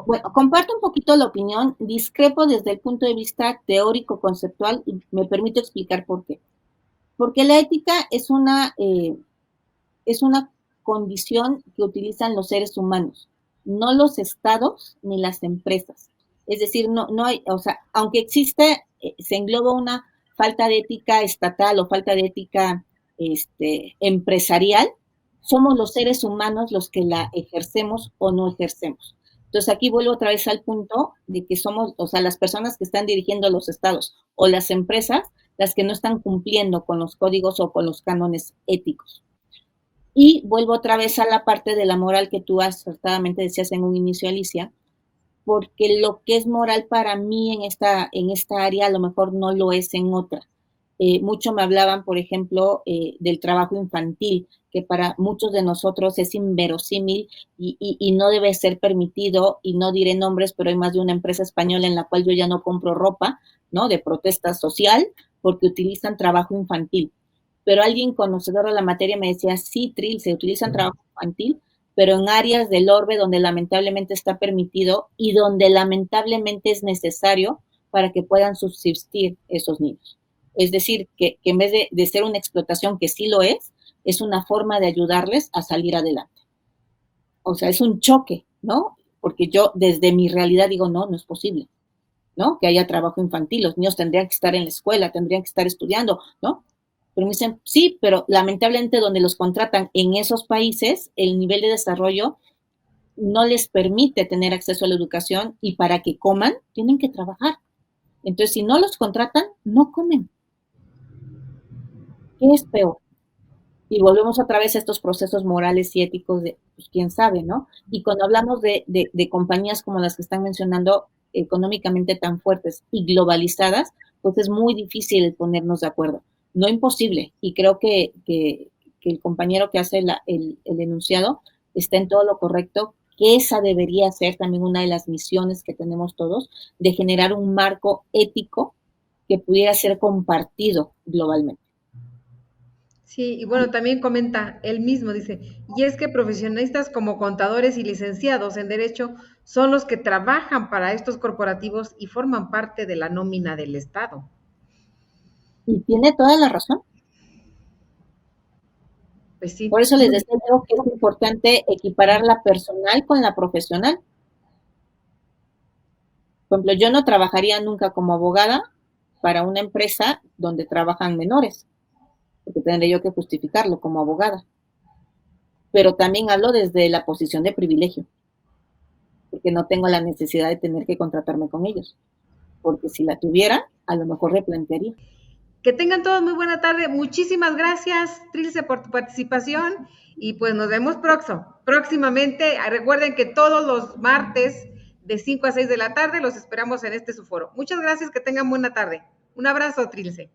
bueno, comparto un poquito la opinión, discrepo desde el punto de vista teórico-conceptual y me permito explicar por qué. Porque la ética es una condición que utilizan los seres humanos, no los estados ni las empresas. Es decir, no hay, o sea, aunque existe, se engloba una falta de ética estatal o falta de ética empresarial, somos los seres humanos los que la ejercemos o no ejercemos. Entonces aquí vuelvo otra vez al punto de que somos, o sea, las personas que están dirigiendo los estados o las empresas, las que no están cumpliendo con los códigos o con los cánones éticos. Y vuelvo otra vez a la parte de la moral que tú acertadamente decías en un inicio, Alicia, porque lo que es moral para mí en esta área a lo mejor no lo es en otra. mucho me hablaban, por ejemplo, del trabajo infantil, que para muchos de nosotros es inverosímil y no debe ser permitido, y no diré nombres, pero hay más de una empresa española en la cual yo ya no compro ropa, ¿no? De protesta social, porque utilizan trabajo infantil. Pero alguien conocedor de la materia me decía, sí, Trill, se utilizan trabajo infantil, pero en áreas del orbe donde lamentablemente está permitido y donde lamentablemente es necesario para que puedan subsistir esos niños. Es decir, que en vez de ser una explotación, que sí lo es una forma de ayudarles a salir adelante. O sea, es un choque, ¿no? Porque yo desde mi realidad digo, no, no es posible, ¿no? Que haya trabajo infantil, los niños tendrían que estar en la escuela, tendrían que estar estudiando, ¿no? Pero me dicen, sí, pero lamentablemente donde los contratan en esos países, el nivel de desarrollo no les permite tener acceso a la educación, y para que coman tienen que trabajar. Entonces, si no los contratan, no comen. ¿Qué es peor? Y volvemos otra vez a estos procesos morales y éticos de, pues, quién sabe, ¿no? Y cuando hablamos de compañías como las que están mencionando, económicamente tan fuertes y globalizadas, pues es muy difícil ponernos de acuerdo. No imposible, y creo que el compañero que hace el enunciado está en todo lo correcto, que esa debería ser también una de las misiones que tenemos todos, de generar un marco ético que pudiera ser compartido globalmente. Sí, y bueno, también comenta él mismo, dice, y es que profesionistas como contadores y licenciados en Derecho son los que trabajan para estos corporativos y forman parte de la nómina del Estado. Y tiene toda la razón. Pues sí, Por eso les decía yo que es importante equiparar la personal con la profesional. Por ejemplo, yo no trabajaría nunca como abogada para una empresa donde trabajan menores, porque tendría yo que justificarlo como abogada. Pero también hablo desde la posición de privilegio, porque no tengo la necesidad de tener que contratarme con ellos. Porque si la tuviera, a lo mejor replantearía. que tengan todos muy buena tarde. Muchísimas gracias, Trilce, por tu participación y pues nos vemos próximamente. Recuerden que todos los martes de 5 a 6 de la tarde los esperamos en este su foro. Muchas gracias, que tengan buena tarde. Un abrazo, Trilce.